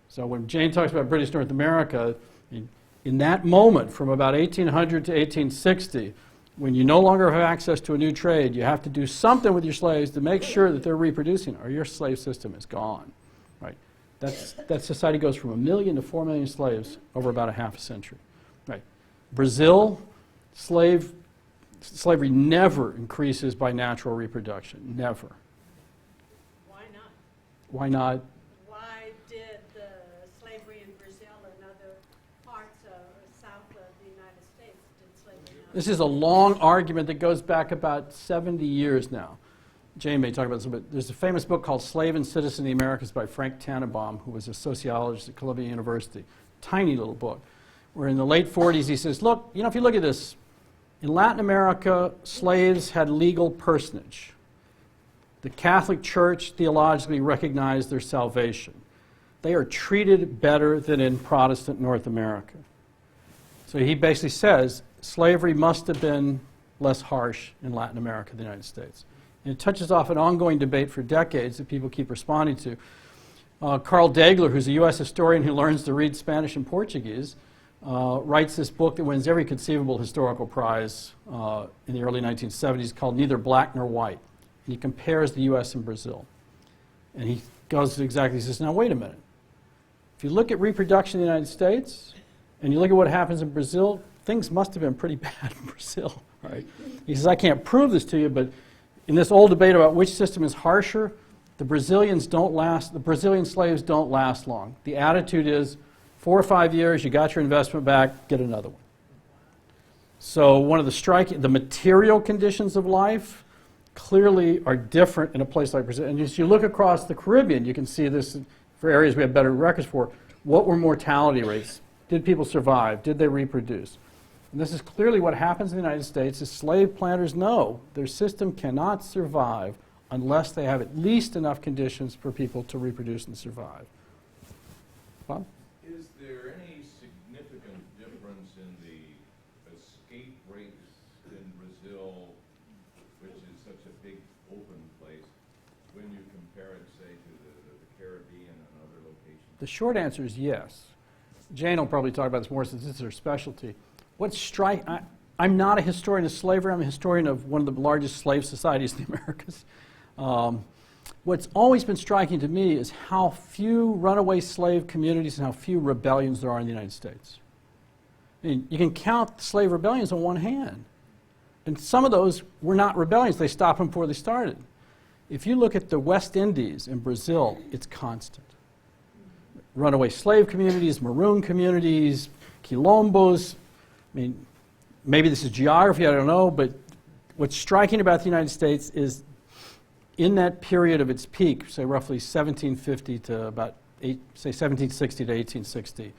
So when Jane talks about British North America, in that moment, from about 1800 to 1860, when you no longer have access to a new trade, you have to do something with your slaves to make sure that they're reproducing, or your slave system is gone. Right? That society goes from 1 million to 4 million slaves over about a half a century. Right? Brazil, slavery never increases by natural reproduction. Never. Why not? Why not? Why did the slavery in Brazil and other parts of south of the United States did slavery not? This is a long argument that goes back about 70 years now. Jane may talk about this, but there's a famous book called Slave and Citizen in the Americas by Frank Tannenbaum, who was a sociologist at Columbia University. Tiny little book, where in the late 40s he says, look, if you look at this, in Latin America, slaves had legal personage. The Catholic Church theologically recognized their salvation. They are treated better than in Protestant North America. So he basically says slavery must have been less harsh in Latin America than the United States. And it touches off an ongoing debate for decades that people keep responding to. Carl Degler, who's a U.S. historian who learns to read Spanish and Portuguese, writes this book that wins every conceivable historical prize in the early 1970s called Neither Black Nor White. And he compares the U.S. and Brazil. And he goes to exactly, he says, now wait a minute. If you look at reproduction in the United States and you look at what happens in Brazil, things must have been pretty bad in Brazil. Right? He says, I can't prove this to you, but in this old debate about which system is harsher, the Brazilian slaves don't last long. The attitude is, 4 or 5 years, you got your investment back, get another one. So one of the material conditions of life clearly are different in a place like Brazil. And as you look across the Caribbean, you can see this for areas we have better records for. What were mortality rates? Did people survive? Did they reproduce? And this is clearly what happens in the United States is slave planters know their system cannot survive unless they have at least enough conditions for people to reproduce and survive. Bob? Is there any significant difference in the escape rates in Brazil, which is such a big open place, when you compare it, say, to the Caribbean and other locations? The short answer is yes. Jane will probably talk about this more since this is her specialty. I'm not a historian of slavery. I'm a historian of one of the largest slave societies in the Americas. What's always been striking to me is how few runaway slave communities and how few rebellions there are in the United States. I mean, you can count slave rebellions on one hand. And some of those were not rebellions. They stopped them before they started. If you look at the West Indies and Brazil, it's constant. Runaway slave communities, maroon communities, quilombos. I mean, maybe this is geography, I don't know, but what's striking about the United States is in that period of its peak, say roughly 1750 to about, say 1760 to 1860,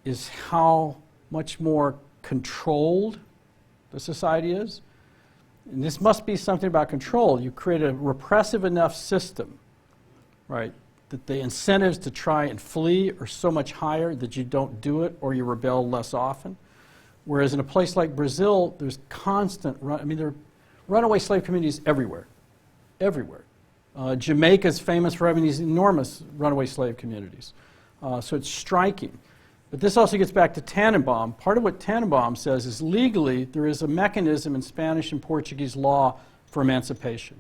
is how much more controlled the society is. And this must be something about control. You create a repressive enough system, right, that the incentives to try and flee are so much higher that you don't do it or you rebel less often. Whereas in a place like Brazil, there's constant, there are runaway slave communities everywhere. Everywhere. Jamaica's famous for having these enormous runaway slave communities. So it's striking. But this also gets back to Tannenbaum. Part of what Tannenbaum says is legally there is a mechanism in Spanish and Portuguese law for emancipation.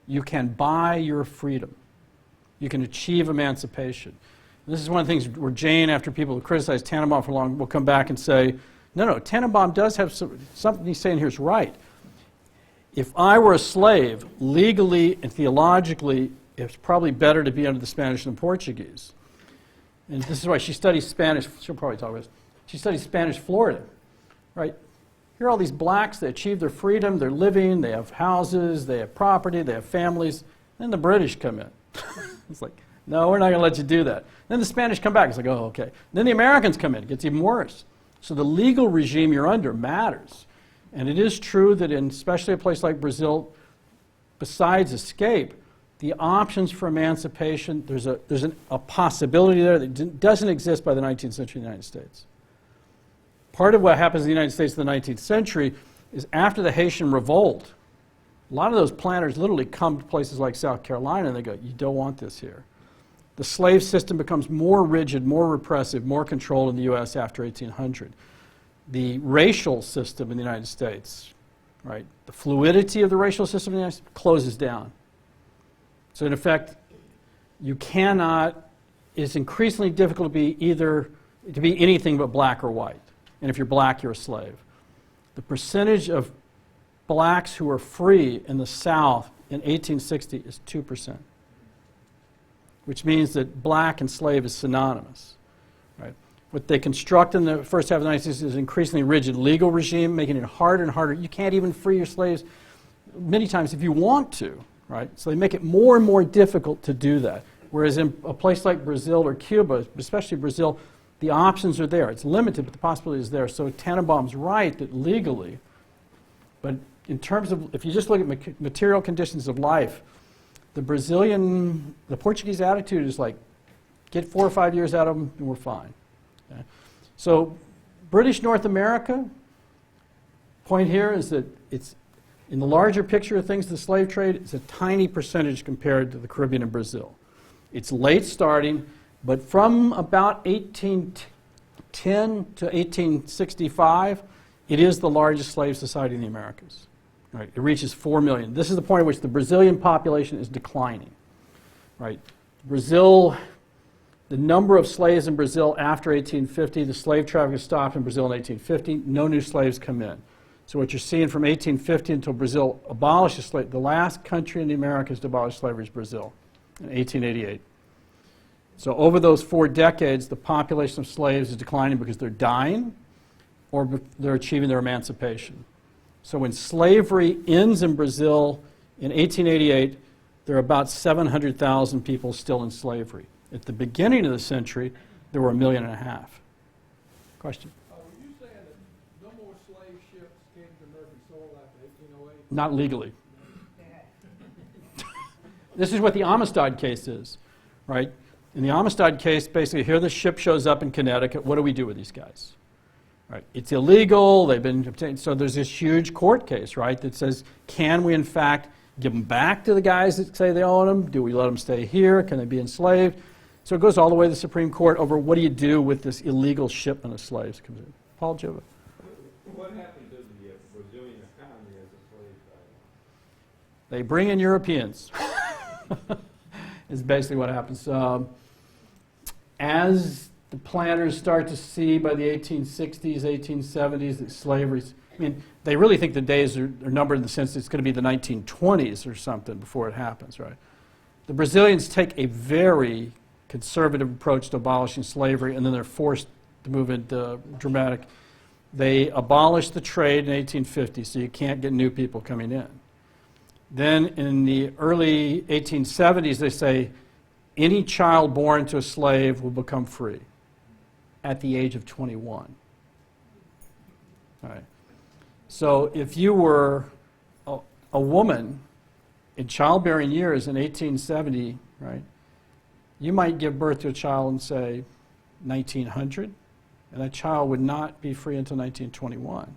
You can buy your freedom. You can achieve emancipation. This is one of the things where Jane, after people have criticized Tannenbaum for long, will come back and say, no, Tannenbaum does have something he's saying here is right. If I were a slave, legally and theologically, it's probably better to be under the Spanish than Portuguese. And this is why she studies Spanish. She'll probably talk about this. She studies Spanish Florida, right? Here are all these blacks, they achieve their freedom, they're living, they have houses, they have property, they have families. Then the British come in. It's like, no, we're not going to let you do that. Then the Spanish come back. It's like, oh, okay. Then the Americans come in. It gets even worse. So the legal regime you're under matters. And it is true that in especially a place like Brazil, besides escape, the options for emancipation, there's a possibility there that doesn't exist by the 19th century United States. Part of what happens in the United States in the 19th century is after the Haitian Revolt, a lot of those planters literally come to places like South Carolina and they go, you don't want this here. The slave system becomes more rigid, more repressive, more controlled in the U.S. after 1800. The racial system in the United States, right, the fluidity of the racial system in the United States closes down. So in effect, you cannot, it's increasingly difficult to be anything but black or white. And if you're black, you're a slave. The percentage of blacks who are free in the South in 1860 is 2%, which means that black and slave is synonymous. Right? What they construct in the first half of the 1960s is an increasingly rigid legal regime, making it harder and harder. You can't even free your slaves many times if you want to. Right? So they make it more and more difficult to do that. Whereas in a place like Brazil or Cuba, especially Brazil, the options are there. It's limited, but the possibility is there. So Tannenbaum's right that legally, but in terms of, if you just look at material conditions of life, the Portuguese attitude is like, get 4 or 5 years out of them and we're fine. Okay? So British North America, point here is that it's, in the larger picture of things, the slave trade is a tiny percentage compared to the Caribbean and Brazil. It's late starting, but from about 1810 to 1865, it is the largest slave society in the Americas. Right? It reaches 4 million. This is the point at which the Brazilian population is declining. Right? Brazil, the number of slaves in Brazil after 1850, the slave traffic stopped in Brazil in 1850. No new slaves come in. So what you're seeing from 1850 until Brazil abolishes slavery, the last country in the Americas to abolish slavery is Brazil in 1888. So over those 4 decades, the population of slaves is declining because they're dying or they're achieving their emancipation. So when slavery ends in Brazil in 1888, there are about 700,000 people still in slavery. At the beginning of the century, there were 1.5 million. Question? Were you saying that no more slave ships came to American soil after 1808? Not legally. This is what the Amistad case is, right? In the Amistad case, basically, here the ship shows up in Connecticut. What do we do with these guys? Right. It's illegal. They've been obtained. So there's this huge court case, right, that says, can we in fact give them back to the guys that say they own them? Do we let them stay here? Can they be enslaved? So it goes all the way to the Supreme Court over what do you do with this illegal shipment of slaves comes in. Paul Jova. What happened to the Brazilian economy as a slave trade? They bring in Europeans. Is basically what happens. As the planters start to see by the 1860s, 1870s that slavery's, I mean, they really think the days are numbered in the sense that it's going to be the 1920s or something before it happens, right? The Brazilians take a very conservative approach to abolishing slavery, and then they're forced to move into dramatic. They abolish the trade in 1850, so you can't get new people coming in. Then in the early 1870s, they say any child born to a slave will become free at the age of 21. All right. So if you were a woman in childbearing years in 1870, right, you might give birth to a child in, say, 1900, and that child would not be free until 1921.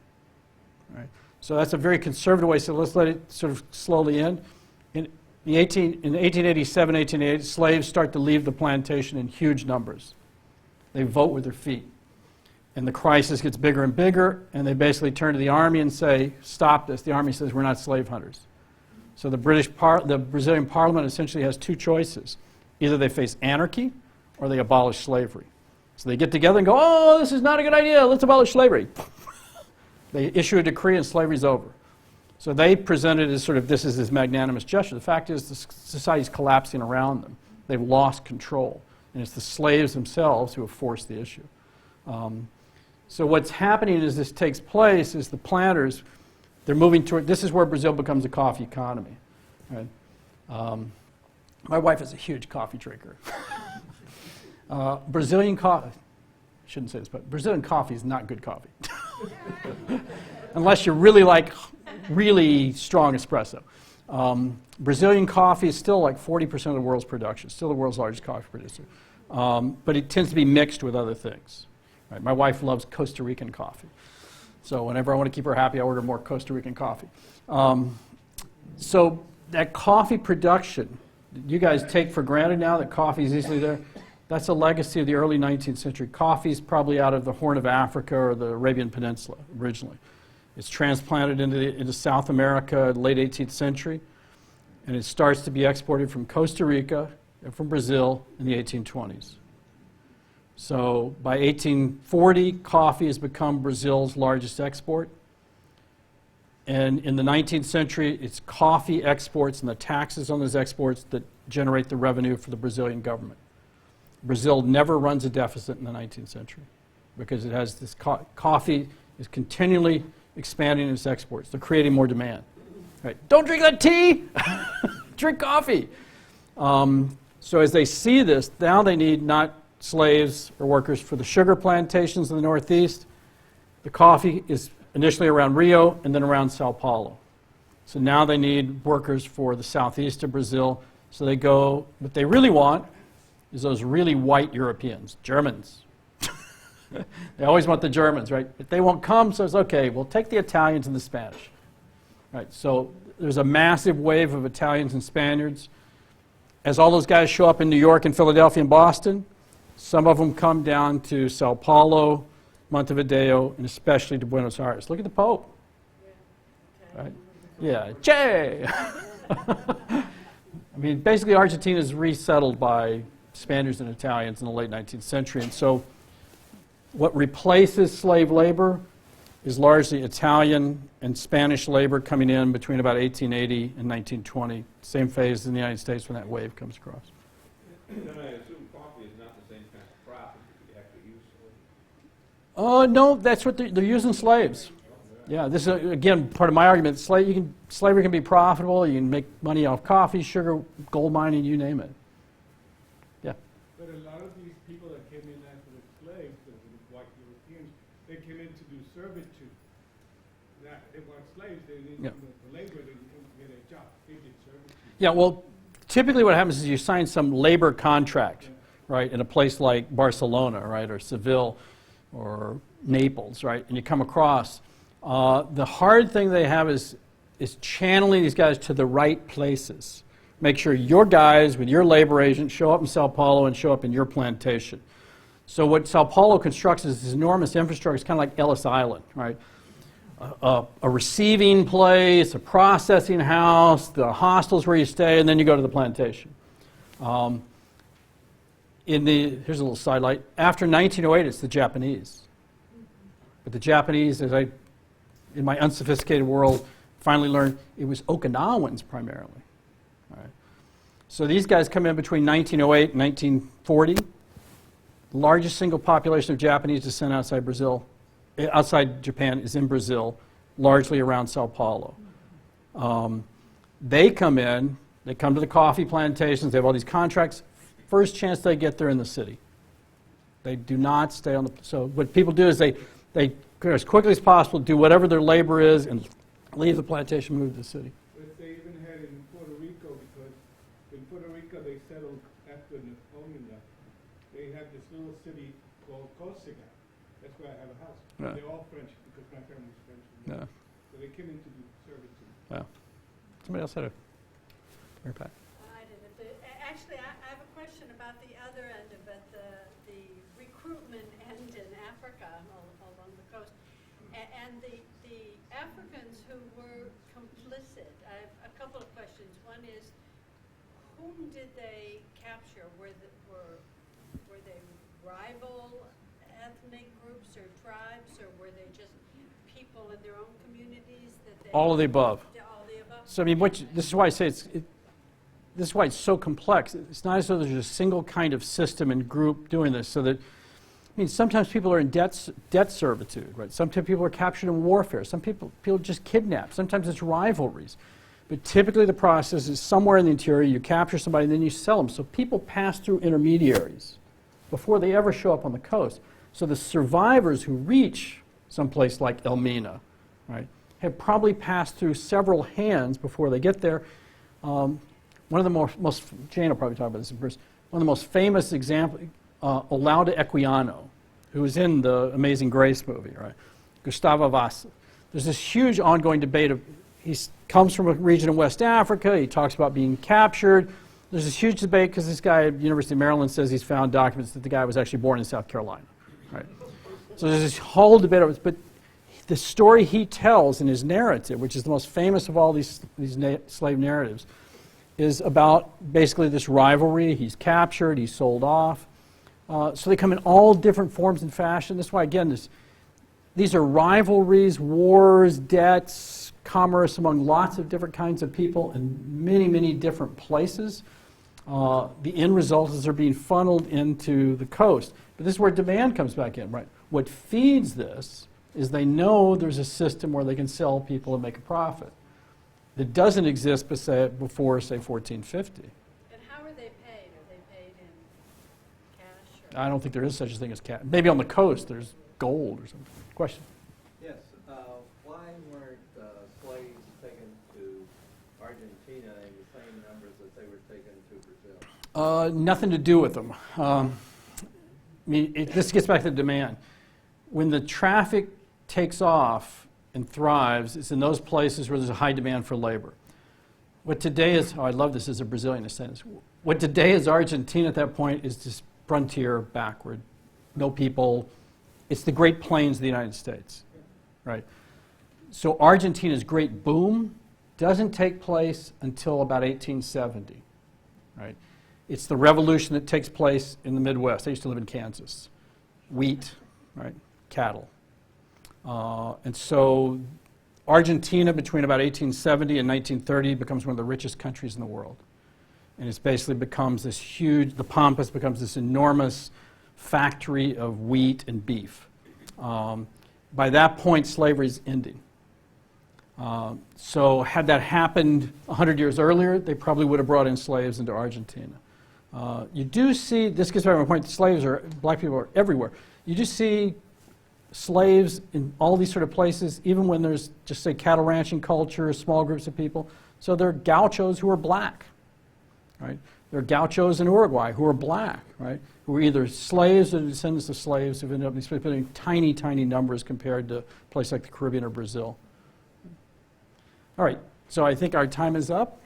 Right? So that's a very conservative way, so let's let it sort of slowly end. In 1887, 1888, slaves start to leave the plantation in huge numbers. They vote with their feet. And the crisis gets bigger and bigger, and they basically turn to the army and say, stop this. The army says, we're not slave hunters. So the Brazilian parliament essentially has 2 choices. Either they face anarchy, or they abolish slavery. So they get together and go, oh, this is not a good idea, let's abolish slavery. They issue a decree and slavery's over. So they present it as sort of this is this magnanimous gesture. The fact is the society's collapsing around them. They've lost control. And it's the slaves themselves who have forced the issue. So what's happening as this takes place is the planters, they're moving toward, this is where Brazil becomes a coffee economy. Right? My wife is a huge coffee drinker. Brazilian coffee, I shouldn't say this, but Brazilian coffee is not good coffee. Unless you really like really strong espresso. Brazilian coffee is still like 40% of the world's production, still the world's largest coffee producer. But it tends to be mixed with other things. Right? My wife loves Costa Rican coffee. So whenever I want to keep her happy, I order more Costa Rican coffee. So that coffee production, you guys take for granted now that coffee is easily there. That's a legacy of the early 19th century. Coffee is probably out of the Horn of Africa or the Arabian Peninsula originally. It's transplanted into South America in the late 18th century, and it starts to be exported from Costa Rica and from Brazil in the 1820s. So by 1840, coffee has become Brazil's largest export. And in the 19th century, it's coffee exports and the taxes on those exports that generate the revenue for the Brazilian government. Brazil never runs a deficit in the 19th century because it has this coffee is continually expanding its exports. They're creating more demand. Right? Don't drink that tea! Drink coffee! So as they see this, now they need not slaves or workers for the sugar plantations in the Northeast. The coffee is initially around Rio and then around Sao Paulo. So now they need workers for the southeast of Brazil. So they go, what they really want is those really white Europeans, Germans. They always want the Germans, right? If they won't come, so it's okay, we'll take the Italians and the Spanish. Right, so there's a massive wave of Italians and Spaniards. As all those guys show up in New York and Philadelphia and Boston, some of them come down to Sao Paulo, Montevideo, and especially to Buenos Aires. Look at the Pope. Right? Yeah, Che! I mean, basically Argentina is resettled by Spaniards and Italians in the late 19th century. And so what replaces slave labor is largely Italian and Spanish labor coming in between about 1880 and 1920. Same phase in the United States when that wave comes across. Then I assume coffee is not the same kind of crop as you actually use. No, that's what they're using slaves. Yeah, this is, again, part of my argument. Slavery can be profitable. You can make money off coffee, sugar, gold mining, you name it. Yeah. But a lot of these people that came in after the slaves, the white Europeans, they came in to do servitude. They weren't slaves, they didn't come for labor, they didn't come to get a job. They did servitude. Yeah, well, typically what happens is you sign some labor contract, right, in a place like Barcelona, right, or Seville, or Naples, right, and you come across. The hard thing they have is channeling these guys to the right places. Make sure your guys with your labor agent show up in Sao Paulo and show up in your plantation. So what Sao Paulo constructs is this enormous infrastructure. It's kind of like Ellis Island, right? A receiving place, a processing house, the hostels where you stay, and then you go to the plantation. Here's a little sidelight. After 1908, it's the Japanese. But the Japanese, in my unsophisticated world, finally learned it was Okinawans primarily. All right. So these guys come in between 1908 and 1940. The largest single population of Japanese descent outside Japan is in Brazil, largely around Sao Paulo. They come in, they come to the coffee plantations, they have all these contracts. First chance they get, they're in the city. They do not stay on the... So what people do is they as quickly as possible do whatever their labor is and leave the plantation, move to the city. But they even had it in Puerto Rico because in Puerto Rico they settled after Napoleon left. They had this little city called Corsica. That's where I have a house. Yeah. They're all French because my family's French. Yeah. So they came in to do servitude. Wow. Somebody else had a... Mary Pat. I did it. Actually, I have a question about the other end of it, the recruitment end in Africa along the coast. And the Africans who were complicit. I have a couple of questions. One is, whom did they capture? Were were they rival ethnic groups or tribes, or were they just people in their own communities that they? All of the above. All the above? So I mean, this is why I say this is why it's so complex. It's not as though there's a single kind of system and group doing this. So that, I mean, sometimes people are in debt servitude, right? Sometimes people are captured in warfare. Some people just kidnapped. Sometimes it's rivalries. But typically the process is somewhere in the interior, you capture somebody and then you sell them. So people pass through intermediaries before they ever show up on the coast. So the survivors who reach someplace like Elmina, right, have probably passed through several hands before they get there. One of the most Jane will probably talk about this in Bruce, one of the most famous examples, Olaudah Equiano, who was in the Amazing Grace movie, right? Gustavo Vasa. There's this huge ongoing debate of, he comes from a region in West Africa, he talks about being captured. There's this huge debate because this guy at the University of Maryland says he's found documents that the guy was actually born in South Carolina, right? So there's this whole debate over this, but the story he tells in his narrative, which is the most famous of all these slave narratives, is about basically this rivalry. He's captured, he's sold off. So they come in all different forms and fashion. That's why, again, these are rivalries, wars, debts, commerce among lots of different kinds of people in many, many different places. The end result is they're being funneled into the coast. But this is where demand comes back in, right? What feeds this is they know there's a system where they can sell people and make a profit. That doesn't exist before, say, 1450. And how are they paid? Are they paid in cash? Or? I don't think there is such a thing as cash. Maybe on the coast there's gold or something. Question? Yes. Why weren't slaves taken to Argentina in the same numbers that they were taken to Brazil? Nothing to do with them. I mean, this gets back to the demand. When the traffic takes off and thrives, it's in those places where there's a high demand for labor. What today is, I love this as a Brazilian to say this, what today is Argentina at that point is just frontier backward, no people. It's the Great Plains of the United States, right? So Argentina's great boom doesn't take place until about 1870, right? It's the revolution that takes place in the Midwest. I used to live in Kansas. Wheat, right? Cattle. And so Argentina, between about 1870 and 1930, becomes one of the richest countries in the world. And it basically becomes this huge, the Pampas becomes this enormous factory of wheat and beef. By that point, slavery is ending. So had that happened 100 years earlier, they probably would have brought in slaves into Argentina. You do see, this gets back to my point, black people are everywhere. You do see slaves in all these sort of places, even when there's just, say, cattle ranching culture, small groups of people. So there are gauchos who are black, right? There are gauchos in Uruguay who are black, right? Who are either slaves or descendants of slaves who've ended up in tiny, tiny numbers compared to a place like the Caribbean or Brazil. All right, so I think our time is up.